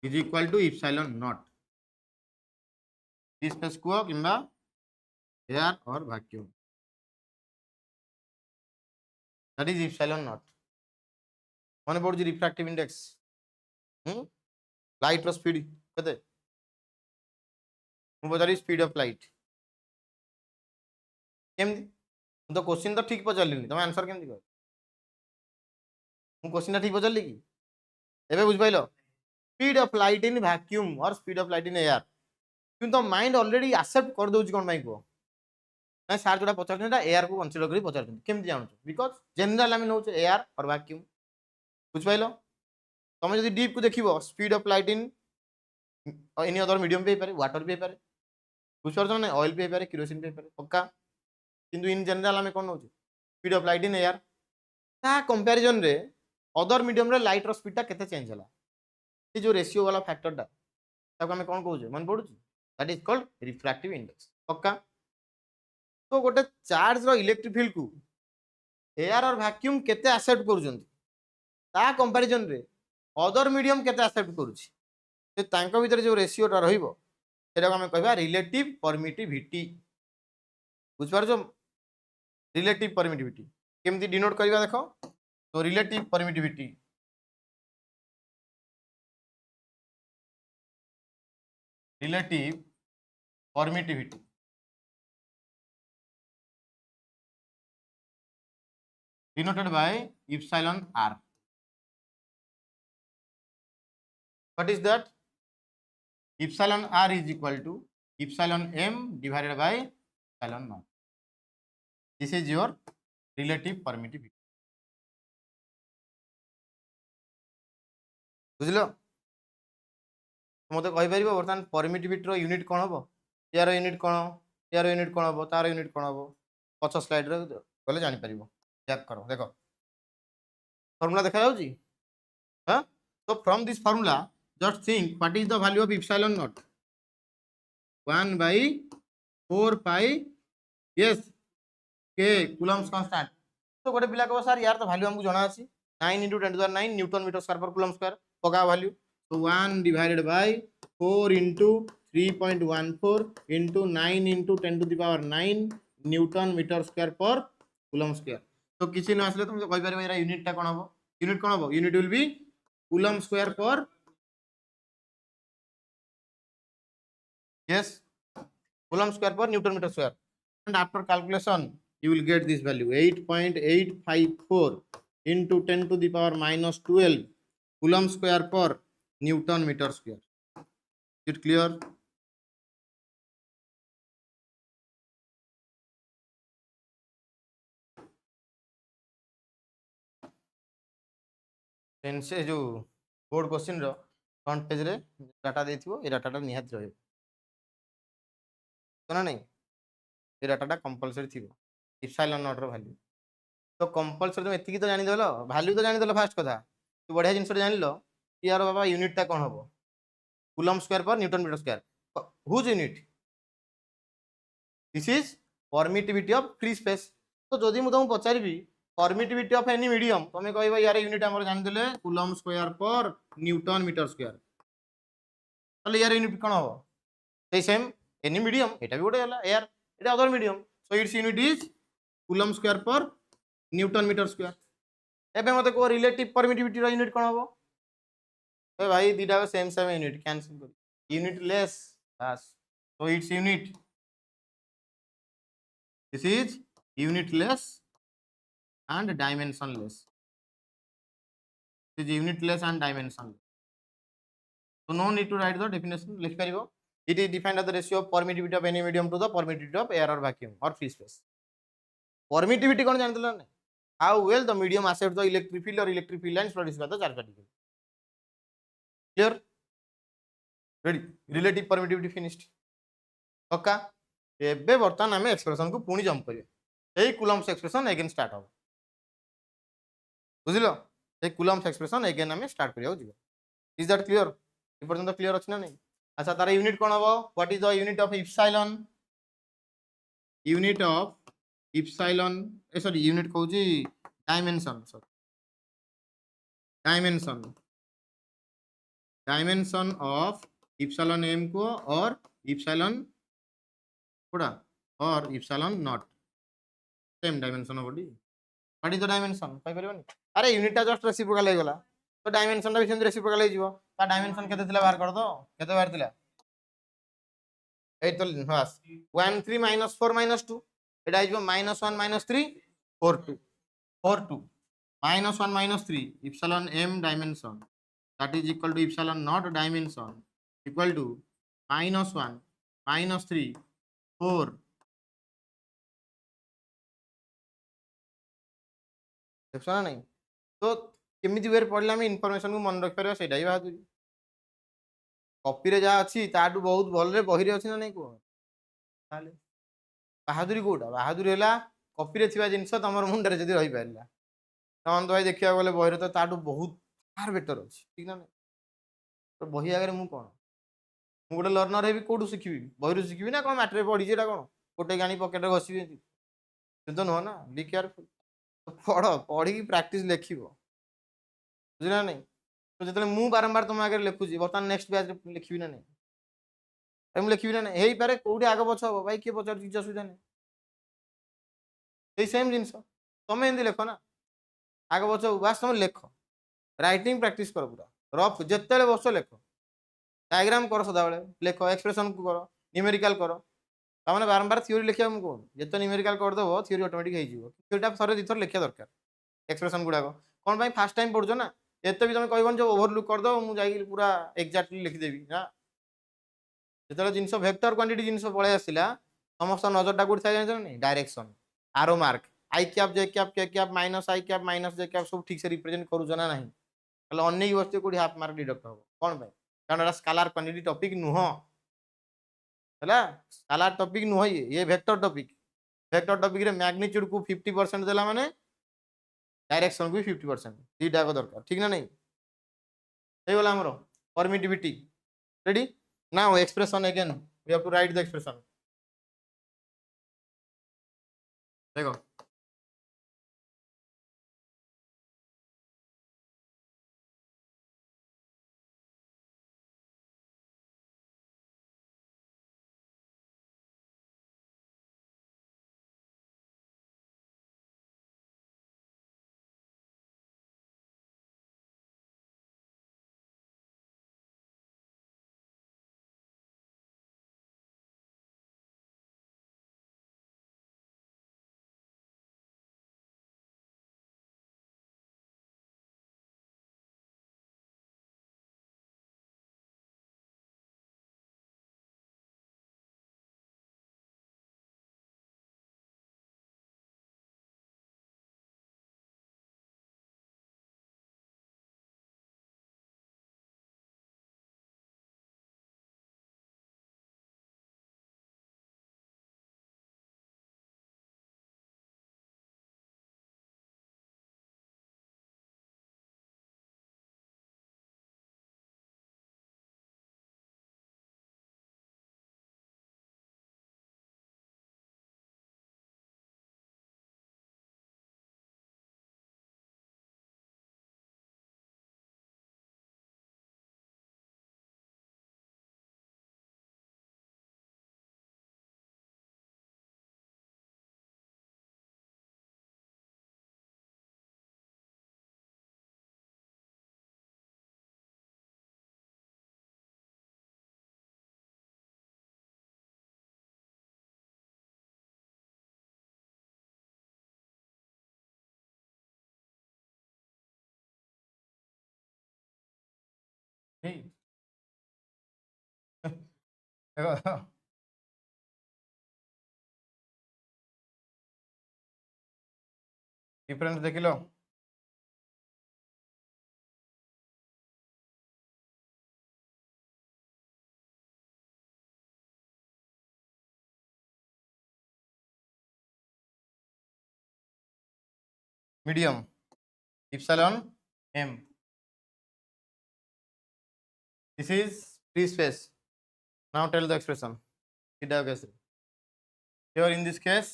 is equal to epsilon naught free space को किंबा एयर और vacuum that is epsilon naught मन पड़ जी रिफ्रैक्टिव इंडेक्स लाइट रो स्पीड केते मु पचारि स्पीड ऑफ लाइट केमती तो क्वेश्चन तो ठीक पचारली तुम आंसर केमती कर मु क्वेश्चन ठीक पचारली कि एबे बुझ पाइलो speed of light in vacuum और speed of light in air किंतु माइंड ऑलरेडी एक्सेप्ट कर दोछ कोन भाई को ना सर जोड़ा पचारछन एयर को कंसीडर करी पचारछन केमती जानछ बिकॉज़ जनरल आम नौ एयर और वैक्यूम बुझ पाइलो तुम जदि डीप को देखिबो speed of light in any other medium पे पारे वाटर पे पारे बुझ पारछ ना ऑयल पे पारे केरोसिन पे पारे पक्का किंतु इन जनरल आम कोन नौ speed of light in air ता कंपैरिजन रे अदर मीडियम रे लाइट रो स्पीड ता केते चेंज होला ये जो रेशियो वाला फैक्टर ता ताको हम कोन कहू मन पड़ुछ that is called refractive index पक्का तो गोटे चार्ज रो इलेक्ट्रिक फील्ड को एयर और वैक्यूम केते एक्सेप्ट करूछंती ता कंपैरिजन रे अदर मीडियम केते एक्सेप्ट करूछि ते तांको भीतर जो रेशियो ता रहिबो सेटा हम कहबा रिलेटिव परमिटिविटी बुझ पारछो रिलेटिव परमिटिविटी केमती डिनोट करबा देखो तो relative permittivity relative permittivity denoted by epsilon r. What is that? Epsilon r is equal to epsilon m divided by epsilon naught. This is your relative permittivity. बुझल मत कहीपर बर्तमान permittivity unit कौन हम यार यूनिट कौन यार यूनिट कौन हम तार यूनिट कौन हम पछ स्लाइड गले जापर चेक कर देख फर्मूला देखा जाऊँगी हाँ तो from this formula just think what is the value of epsilon not 1/4 pi yes के कूलम्स कांस्टेंट तो गोटे पिला कह सर यार तो वैल्यू हमको जना अच्छी 9 × 10⁹ newton metre square per coulomb square पका वैल्यू तो 1 divided by 4 × 3.14 × 9 × 10⁹ newton metre square per coulomb square तो किसी न आसले तुम कहि परबो एरा यूनिट टा कोन हबो unit will be coulomb square पर yes coulomb square per newton meter square and after calculation you will get this value 8.854 into 10 to the power minus 12 coulomb square per newton meter square. Is it clear? then से जो board question रो front page रे data देथिबो ए डाटाटा निहात रहइबो ना नहीं ये डाटाटा compulsory थी epsilon not row value तो compulsory तुम एतिकी तो जानि देलो वैल्यू तो जानि देलो फास्ट कथा तू बढ़िया जिंस जानि लो कि यार बाबा यूनिट टा कोन हबो coulomb square per newton metre square हुज unit this is permittivity of free space तो जदि मु तुमको पचारिबी परमिटिविटी ऑफ एनी मीडियम तुम कहबो यार यूनिट हमर जानि देले coulomb square per newton metre square तले यार यूनिट कोन हबो से सेम एनी मीडियम एटा भी गोटे हला air Etah other medium so its unit is coulomb square per newton metre square एबे मते को रिलेटिव परमिटिविटी रो यूनिट कोन हबो ए भाई दीटा सेम सेम यूनिट कैंसिल कर यूनिट लेस बस so its unit this is unit less and dimensionless this is unitless and dimensionless so no need to write the definition लिख परिबो it is defined as the ratio of permittivity of any medium to the permittivity of air or vacuum or free space permittivity कोन जानतला नै how well the medium accepts the electric field or electric field lines produced by the charge particle clear ready relative permittivity finished ओका एबे वर्तमान हमें expression को पुनी jump करियो एई Coulomb's expression again start हो बुझिलो ए Coulomb's expression again हमें start करियो जीवो इज दैट क्लियर ए पर्यंत क्लियर अछि ना नहीं अच्छा तार यूनिट कोन हबो what is the unit of epsilon A sorry unit कहू जी डायमेंशन ऑफ इप्सिलॉन m को और इप्सिलॉन कोडा और epsilon not same dimension of body what is the dimension कहि परबनी अरे यूनिट टा जस्ट रेसिप्रोकल हे गला तो डायमेंशन टा भी सेम रेसिप्रोकल हे जीवो ता डायमेंशन केते थिला बाहर कर दो केते बाहर थिला ए तो बस 1 3 - 4 - 2 एटा is -1 - 3 4 2 -1 - 3 epsilon m dimension that is equal to epsilon naught dimension equal to -1 -3 4 देखो ना नहीं तो केमिति वेर पढ़ले हम इन्फॉर्मेशन को मन रख परबा सेटा ही बात कॉपी रे जा अछि ताडू बहुत भल रे बहि रे अछि ना नहीं को ताले बहादुरी कोडा बहादुरी हला कॉपी रे थिबा जिंस तमर मुंड रे जदी रहि परला तमन तो भाई देखिया बोले बहि रे तो ताडू बहुत फार बेटर अछि ठीक ना नहीं तो बहि आगे मु कोन मु गोटे लर्नर हेबी कोडू सिखिबी बहि रे सिखिबी ना कोन मैटर पढी जेटा कोन गोटे गानी पॉकेट रे घसिबी से तो न ना बी केयरफुल पढ़ पढ़ी प्रैक्टिस लिखिबो बुझला नहीं तो जतले मु बारंबार तुम आगे लिखुची बर्तमान नेक्स्ट बैच रे लिखिबी ना नहीं हम लिखिबी ना नहीं हेई पारे कोडी आगे पछ हो भाई के पचार चीज सुविधा नहीं ए सेम जिंस तमे एंदी लिखो ना आगे पछ बस तुम लिखो राइटिंग प्रैक्टिस करो पूरा रफ जत्तेले बस लिखो डायग्राम कर सदा बेले लेख एक्सप्रेशन को कर न्यूमेरिकल कर ताने बारंबार थ्योरी लिखिया हम कोन जेते न्यूमेरिकल कर देबो थ्योरी ऑटोमेटिक हे जिवो थ्योरीटा थरे दिथर लिखिया दरकार एक्सप्रेशन गुडा कोन भाई फर्स्ट टाइम पढुछो ना एते भी तुम कहबन जो ओवरलुक कर दो मु जाई पूरा एग्जैक्टली लिखि देबी ना जेते जिंस वेक्टर क्वांटिटी जिंस पळे आसिला समस्त नजरटा गुड थाय जान नहीं डायरेक्शन आरो मार्क आई कैप जे कैप के कैप माइनस आई कैप माइनस जे कैप सब ठीक से रिप्रेजेंट करू ना नहीं ताले अन्य वस्तु कोडी हाफ मार्क डिडक्ट हो कोन भाई कारण एटा स्केलर क्वांटिटी टॉपिक नुह हैला स्केलर टॉपिक नुह ये वेक्टर टॉपिक रे मैग्नीट्यूड को 50% देला माने डायरेक्शन को 50% दीटा को दरकार ठीक ना नहीं हे वाला हमरो permittivity ready now expression again we have to write the expression देखो ठीक देखो डिफरेंस देख लो medium epsilon m this is free space now tell the expression theta case here in this case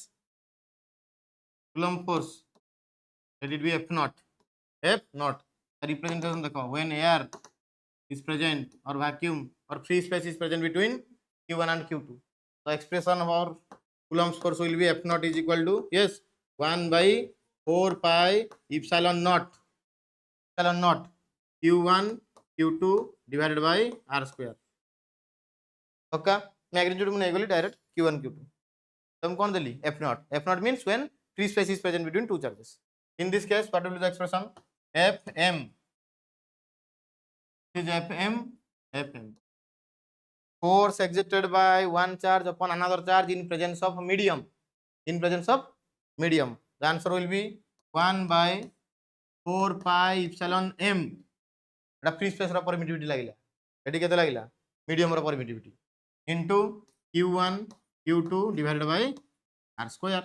coulomb force let it be f naught the representation देखो when air is present or vacuum or free space is present between q1 and q2 the expression for coulomb's force will be f naught is equal to yes 1 by 4 pi epsilon naught q1 q2 divided by r square okay magnitude में नहीं गली direct q1 q2 तुम कौन देली f naught means when free space is present between two charges in this case what will be the expression fm is fm force exerted by one charge upon another charge in presence of medium the answer will be 1 by 4 pi epsilon m एटा free space रो permittivity लागिला एटी केते लागिला medium रो permittivity into q1 q2 divided by r square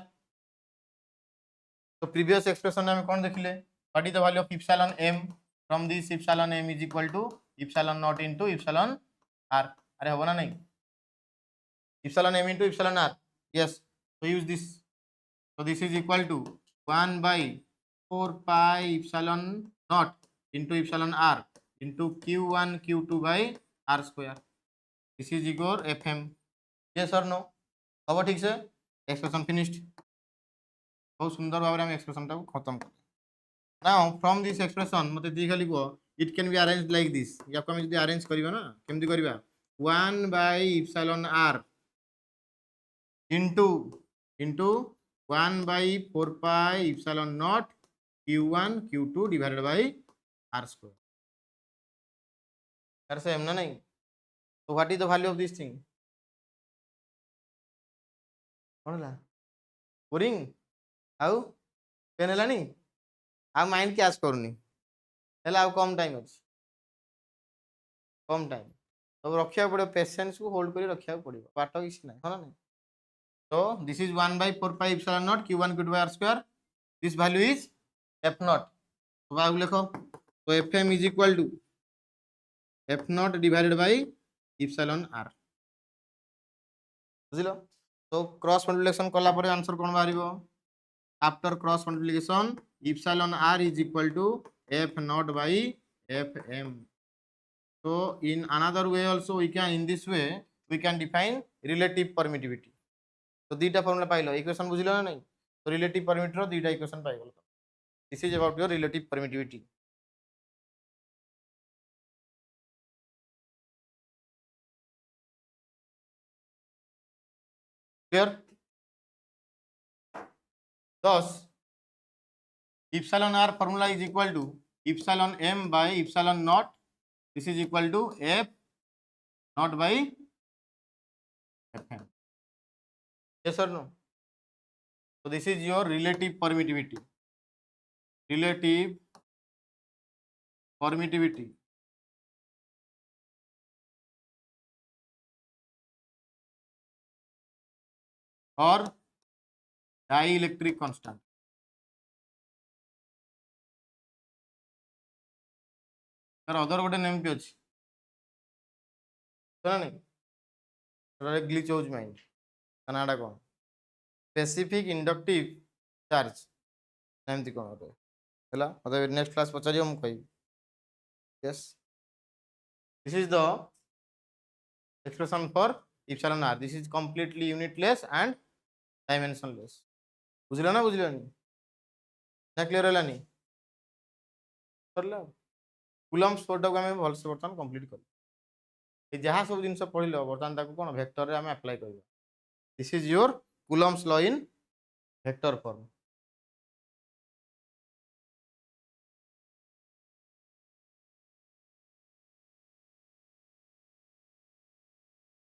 तो previous expression में कौन देखिले what is the value of epsilon m from this epsilon m is equal to epsilon naught into epsilon r अरे हो ना नहीं epsilon m into epsilon r yes so use this so this is equal to 1 by 4 pi epsilon naught into epsilon r into q1 q2 by r square this is equal fm yes or no अब ठीक से expression finished बहुत सुंदर भाव में expression टाको खत्म कर नाउ फ्रॉम दिस एक्सप्रेशन मते दी खाली को it can be arranged like this. याको हम जदी अरेंज करिवा ना केमती करिवा 1 by epsilon r into 1 by 4 pi epsilon naught q1 q2 divided by r square. Are same na nahi? So what is the value of this thing? कौन ला boring आउ pen हलानी आ mind cash करनी हेला आउ कम time अछि कम time तो रखिया पड़े patience को hold करी रखिया पड़िबो पाठ किछ नै हना नै so this is 1 by 4 pi epsilon naught q1 q2 by r square. This value is f naught. तो आउ लिखो तो fm is equal to f naught divided by epsilon r बुझिलो. तो क्रॉस मल्टीप्लिकेशन कला पर answer cone बारिबो after cross multiplication epsilon r is equal to f naught by fm. So in another way also we can in this way we can define relative permittivity. So dita formula पाइलो equation बुझिलो ना नहीं तो relative permittivity रो दीटा equation पाइ गेल. This is about your relative permittivity. Clear? Thus epsilon r formula is equal to epsilon m by epsilon naught. This is equal to f naught by fm. Yes or no? So this is your relative permittivity. Relative permittivity or dielectric constant. तर other गोटे name भी अच्छी सुना नहीं glitch हो mind नाटा कौन specific inductive charge एमती कौन गोटे है मतलब नेक्स्ट क्लास पचार मुझे कह yes this is the expression for epsilon r. This is completely unitless and dimensionless. बुझल ना बुझल ना क्लियर है कूलम्ब स्पोर्ट को आम भलसे बर्तमान कंप्लीट कर जहाँ सब जिन पढ़ल बर्तमान कौन वेक्टर में अप्लाई कर. This is your Coulomb's law in vector form.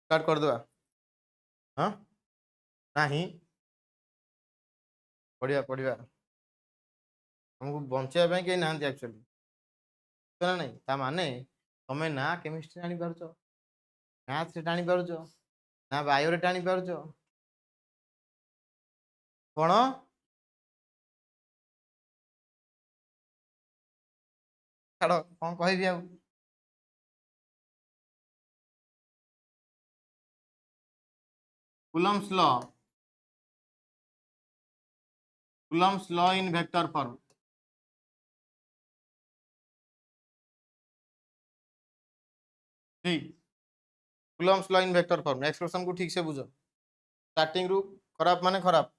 Start कर दवा हाँ नहीं पढ़िया पढ़िया हमको बचाई कहीं ना एक्चुअली ना नहीं ता माने तुम्हें ना केमिस्ट्री जानी पारुछ मैथ्स टाणी पारुछ ना बायो रे टाणी पारुछ कौन छाड़ कौन कहबी आ Coulomb's law in vector form. ठीक Coulomb's law in vector form expression को ठीक से बुझ स्टार्टिंग रु खराब माने खराब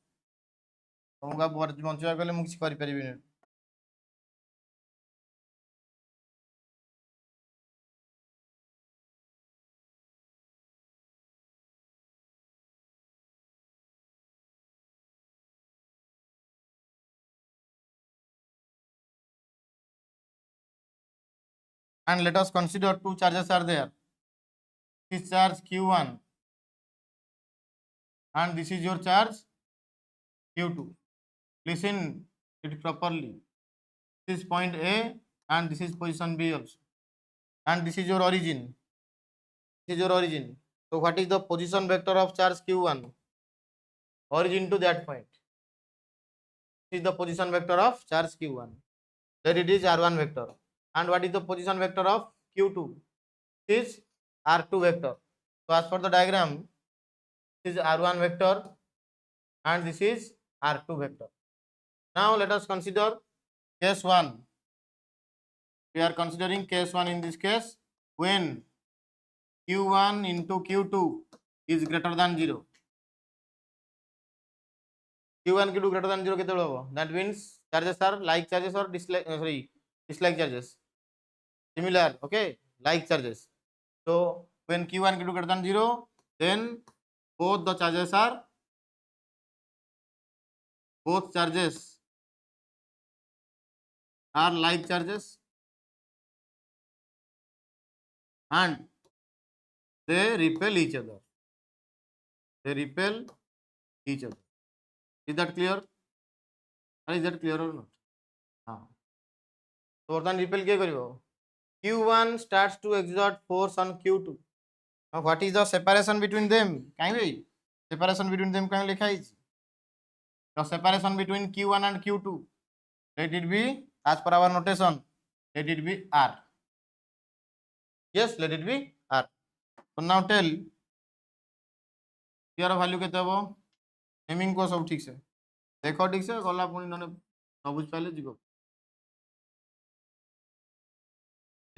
तुमको बंचा गले मुझे किसी कर and let us consider two charges are there. This charge q1 and this is your charge q2. Listen it properly. This is point A and this is position B also and this is your origin. This is your origin. So what is the position vector of charge q1? Origin to that point. This is the position vector of charge q1. There it is r1 vector. And what is the position vector of q2? This is r2 vector. So as per the diagram, this is r1 vector and this is r2 vector. Now let us consider case 1. We are considering case 1 in this case when q1 into q2 is greater than 0. q1 q2 greater than 0 केते होबो? That means charges are like charges or dislike charges. similar, okay, like charges. So when q1 q2 greater than 0, then both charges are like charges and they repel each other. They repel each other. Is that clear? Or is that clear or not? हाँ. So ବର୍ତ୍ତମାନ repel କିଏ କରିବ? Q1 starts to exert force on Q2. Now what is the separation between them? କାହିଁ ଭାଇ? Separation between them କାହିଁ ଲେଖା ହେଇଛି? The separation between Q1 and Q2. Let it be as per our notation. Let it be R. Yes, let it be R. So now tell P R value केते हबो? Naming को सब ठीक से. देखो ठीक से गला पुणी नने न बुझ पाले जीवो.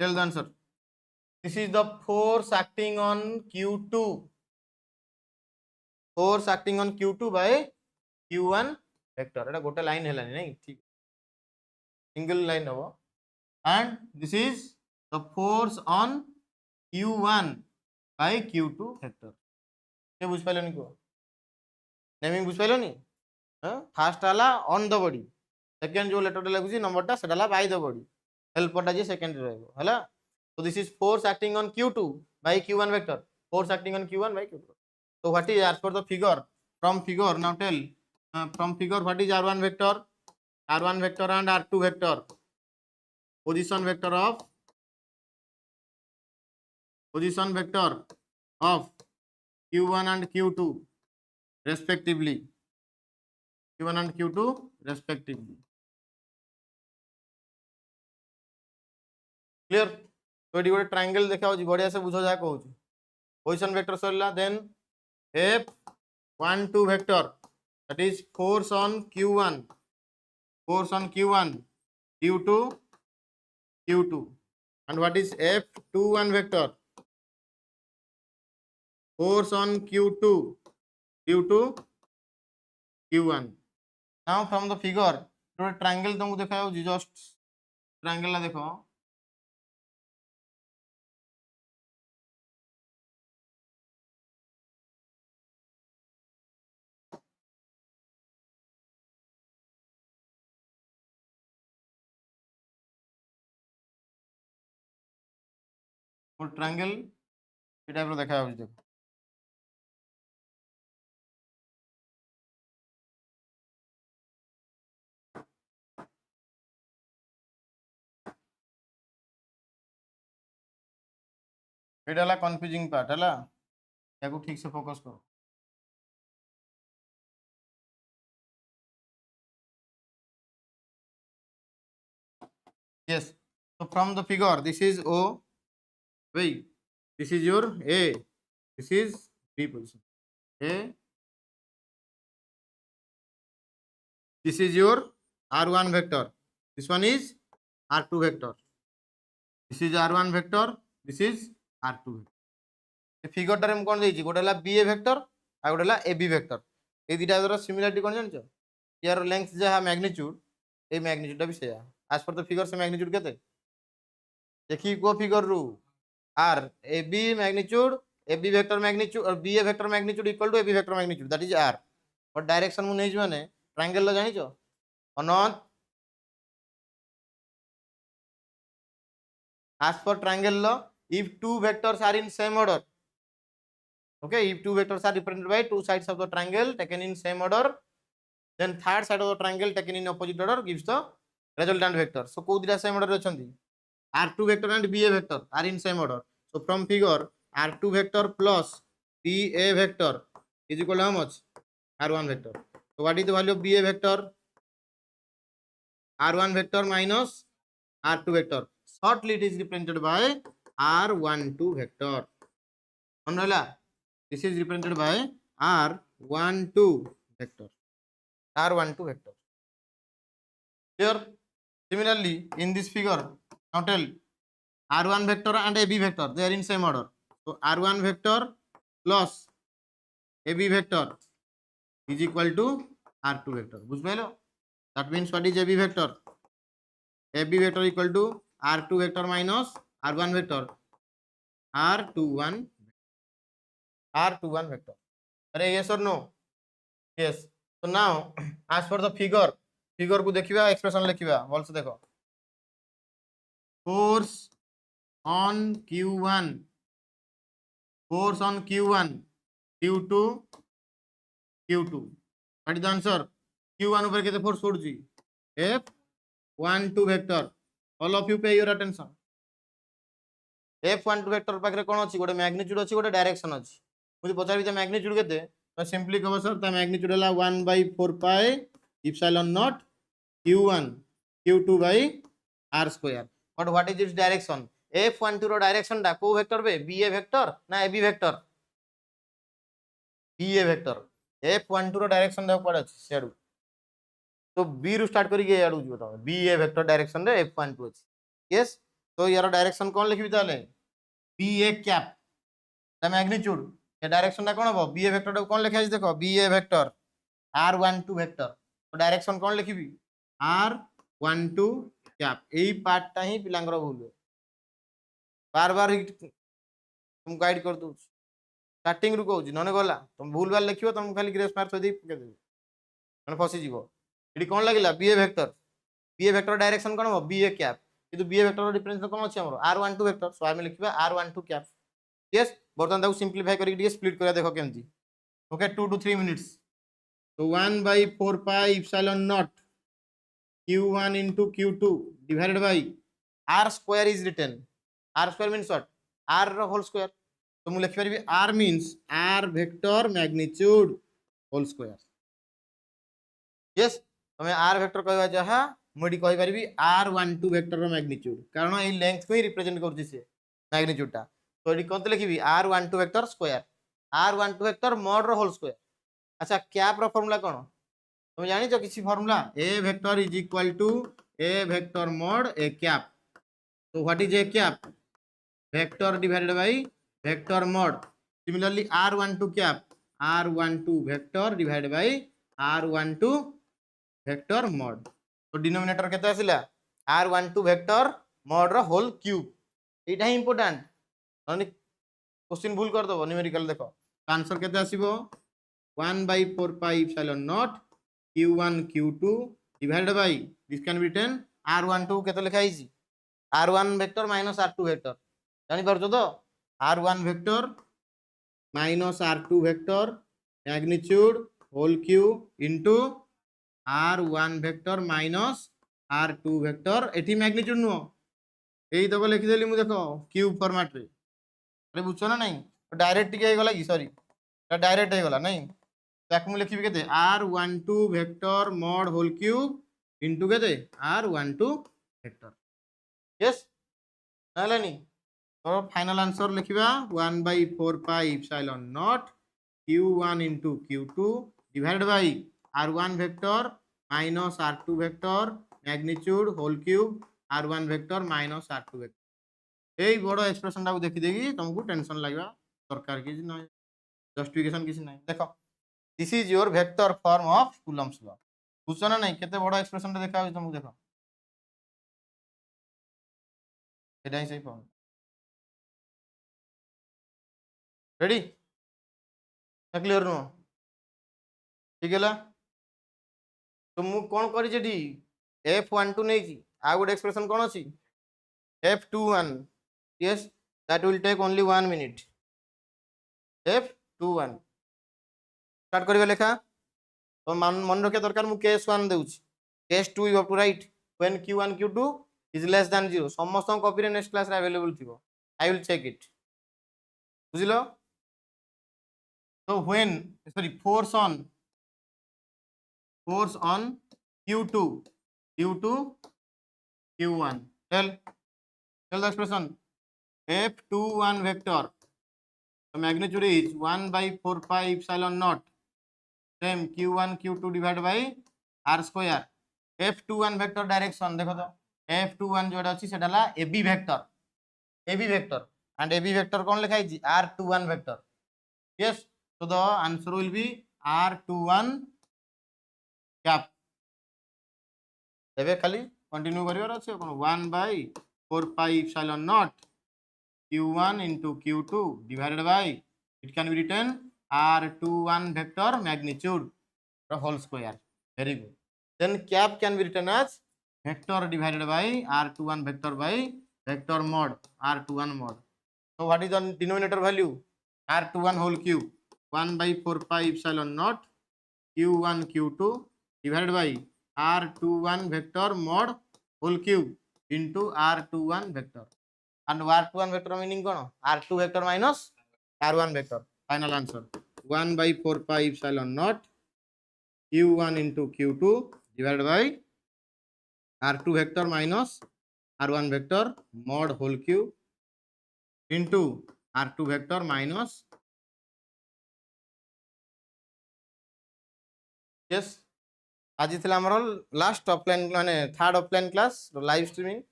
Tell the answer. This is the force acting on Q2. Force acting on Q2 by Q1 vector. एटा गोटे लाइन हेलानी नहीं ठीक. Single line हबो. And this is the force on Q1 by Q2 vector. ये बुझ पाइलनी को? नेमिंग बुझ पाइलनी? First आला ऑन द बॉडी. सेकंड जो लेटर लागुची नंबरटा सेटाला बाय द बॉडी. हेल्परटा जे सेकंड रहबो हला. So this is force acting on Q2 by Q1 vector. Force acting on Q1 by Q2. So what is as per the figure? From figure now tell. From figure what is R1 vector? R1 vector and R2 vector. Position vector of Q1 and Q2 respectively. Q1 and Q2 respectively. Clear? So ये गोटे triangle देखा होची बढ़िया से बुझो जा कहूँ. Position vector Sarla then F12 vector, that is force on Q1 due to Q2. And what is F21 vector? Force on Q2 due to Q1. Now from the figure तो triangle तुमको देखा होची, just triangle ला देखो. वो triangle ये type रो देखा होची देखो. एटा ला कंफ्यूजिंग पार्ट हला. याको ठीक से फोकस करो. Yes. So from the figure, this is O. Wait, this is your A. This is B position. A. This is your R1 vector. This one is R2 vector. This is R1 vector. This is R2 vector. The figure time कौन देइछि? गोटे ला BA vector आ गोटे ला AB vector. ए दिटा दर similarity कोन जानछो? यार length जहा magnitude ए magnitude भी सेया. As per the figure से magnitude केते? देखी को फिगर रू R AB magnitude, AB vector magnitude और BA vector magnitude equal to AB vector magnitude, that is R. और डायरेक्शन मु नै माने ट्रायंगल ला जानि छो अनंत. As per triangle law, if two vectors are in same order, okay, if two vectors are represented by two sides of the triangle taken in same order, then third side of the triangle taken in opposite order gives the resultant vector. So को दिरा same order अछंती? R2 vector and BA vector are in same order. So from figure, R2 vector plus BA vector is equal to how much? R1 vector. So what is the value of BA vector? R1 vector minus R2 vector. Shortly it is represented by R12 vector. This is represented by R12 vector. R12 vector. Here, similarly, in this figure, now tell R1 vector and AB vector, they are in same order. So R1 vector plus AB vector is equal to R2 vector. That means what is AB vector? AB vector equal to R2 vector minus r1 vector r21 r21 vector. अरे yes or no? Yes. So now as per the figure को देखिबा expression लिखिबा बोल से देखो force on q1 force on q1 q2 q2 what is the answer q1 ऊपर केते force पड़ुची f12 vector all of you pay your attention f12 vector पाखरे कोन अछि गोटे मैग्नीट्यूड अछि गोटे डायरेक्शन अछि मुझे पचारि जे मैग्नीट्यूड केते तो सिंपली कहबो सर ता मैग्नीट्यूड हला 1/4 pi epsilon naught q1 q2 by r square but what is its direction f12 रो डायरेक्शन डा को वेक्टर बे ba वेक्टर ना ab vector ba vector f12 रो डायरेक्शन दे पड़े अछि सेडू तो b रु स्टार्ट करी के आडू जीवो त ba वेक्टर डायरेक्शन रे f12 अछि यस तो यार डायरेक्शन कोन लिखबी ताले ba कैप द मैग्नीट्यूड ये डायरेक्शन टा कोन हो ba वेक्टर टा कोन लिखा अछि देखो ba वेक्टर r12 वेक्टर तो डायरेक्शन कोन लिखबी r12 कैप एही पार्ट टा ही पिलांगर भूल बार बार तुम गाइड कर दू स्टार्टिंग रु कहू नने गला तुम भूल बार लिखियो तुम खाली ग्रेस मार्क दे पके दे मन फसी जीवो एडी कोन लागिला ba वेक्टर डायरेक्शन कोन हो ba कैप किंतु ba वेक्टर डिफरेंस कोन अछि हमर r12 वेक्टर सो आमे लिखिबा r12 कैप यस बर्तन ताको सिंपलीफाई करके दिए स्प्लिट करा देखो केमती ओके 2 to 3 minutes तो 1/4 pi epsilon naught q1 into q2 divided by r square is written r square means what r whole square तो मु लिखि परबी r means r vector magnitude whole square yes तमे r vector कहबा जहा मुडी कहि परबी r12 vector रो मैग्नीट्यूड कारण ए लेंथ को ही रिप्रेजेंट करछि से मैग्नीट्यूड टा तो एडी कोन लिखिबी r12 vector square r12 vector mod रो होल स्क्वायर अच्छा कैप रो फार्मूला कोन तुम जानि छ किसी formula a vector is equal to a vector mod a cap तो what is a cap vector divided by vector mod similarly r12 cap r12 vector divided by r12 vector mod तो denominator केते आसिला r12 vector mod रो whole cube एटा important ननि question भूल कर दबो न्यूमेरिकल देखो आंसर केते आसीबो 1/4 pi epsilon naught q1 q2 divided by this can be written r12 केते लिखा हिची r1 vector minus r2 vector जानि परछो तो r1 vector minus r2 vector magnitude whole cube into r1 vector minus r2 vector एठी magnitude नो एई तको लिखि देली मु देखो क्यूब फॉर्मेट रे अरे बुझो ना नहीं डायरेक्ट टिके गला की सॉरी डायरेक्ट हे गला नहीं ताक मु लिखिबी केते r12 vector mod whole cube into केते r12 वेक्टर यस नालानी तो फाइनल आंसर लिखिबा 1/4 pi epsilon naught q1 into q2 divided by r1 vector minus r2 vector magnitude whole cube r1 vector minus r2 vector एई बड़ expression टा को देखि देगी तुमको टेंशन लागबा दरकार किछि नै जस्टिफिकेशन किछि नै देखो this is your vector form of Coulomb's law बुझछना नै केते बड़ एक्सप्रेशन टा देखा तुमको देखो एटा ही सही फॉर्म रेडी क्लियर नो ठीक हैला तो मु कोन करि जेडी f12 नै छी आ गुड एक्सप्रेशन कोन अछि f21 yes that will take only 1 minute f21 start करिवे लेखा तो मन रखे दरकार मु केस 1 देउछि case 2 you have to write when q1 q2 is less than 0 समस्त कॉपी रे नेक्स्ट क्लास रे अवेलेबल थिबो आई विल चेक इट बुझिलो तो when sorry force on q2 q1 tell the expression f21 vector the magnitude is 1/4 pi epsilon naught same q1 q2 divided by r square f21 vector direction देखो तो f21 जोड़ा अछि सेटाला ab vector and ab vector कोन लिखा हिची r21 vector yes so the answer will be r21 cap एबे खाली continue करिवार अछि कोन 1/4 pi epsilon naught q1 into q2 divided by, it can be written r21 vector magnitude the whole square. Very good. Then cap can be written as vector divided by r21 vector by vector mod r21 mod. So what is the denominator value? R21 whole cube 1 by 4 pi epsilon naught q1 q2 divided by r21 vector mod whole cube into r21 vector. And r21 vector meaning kono? R2 vector minus r1 vector. Final answer 1 by 4 pi epsilon naught q1 into q2 divided by r2 vector minus r1 vector mod whole cube into r2 vector minus. Yes, आज आमर last offline माने third offline class live streaming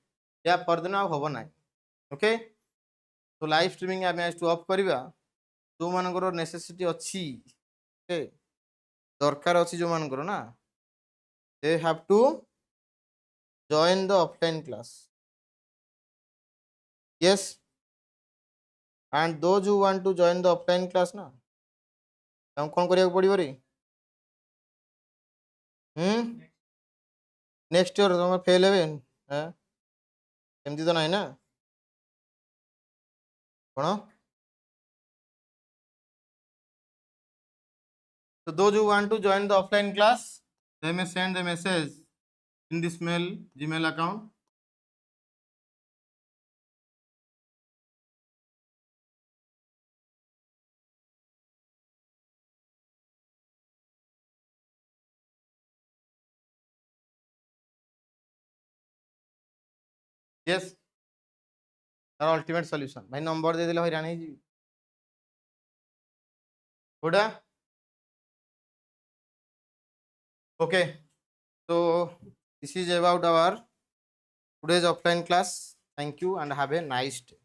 या परदिन हम ना. Okay, तो live streaming आम आज to of करवा जो मानकर नेसेसिटी अच्छी दरकार अच्छी जो मानकर ना they have to join the offline class. Yes, and those who want to join the offline class ना कौन करिया पड़िबो रे. नेक्स्ट ईयर तुम फेल हेबे एमती तो नहीं ना कौन. So those who want to join the offline class, they may send a message in this mail Gmail account. Yes, our ultimate solution. भाई नंबर दे दिले हैरान ही जी. Good. Okay, so this is about our today's offline class. Thank you and have a nice day.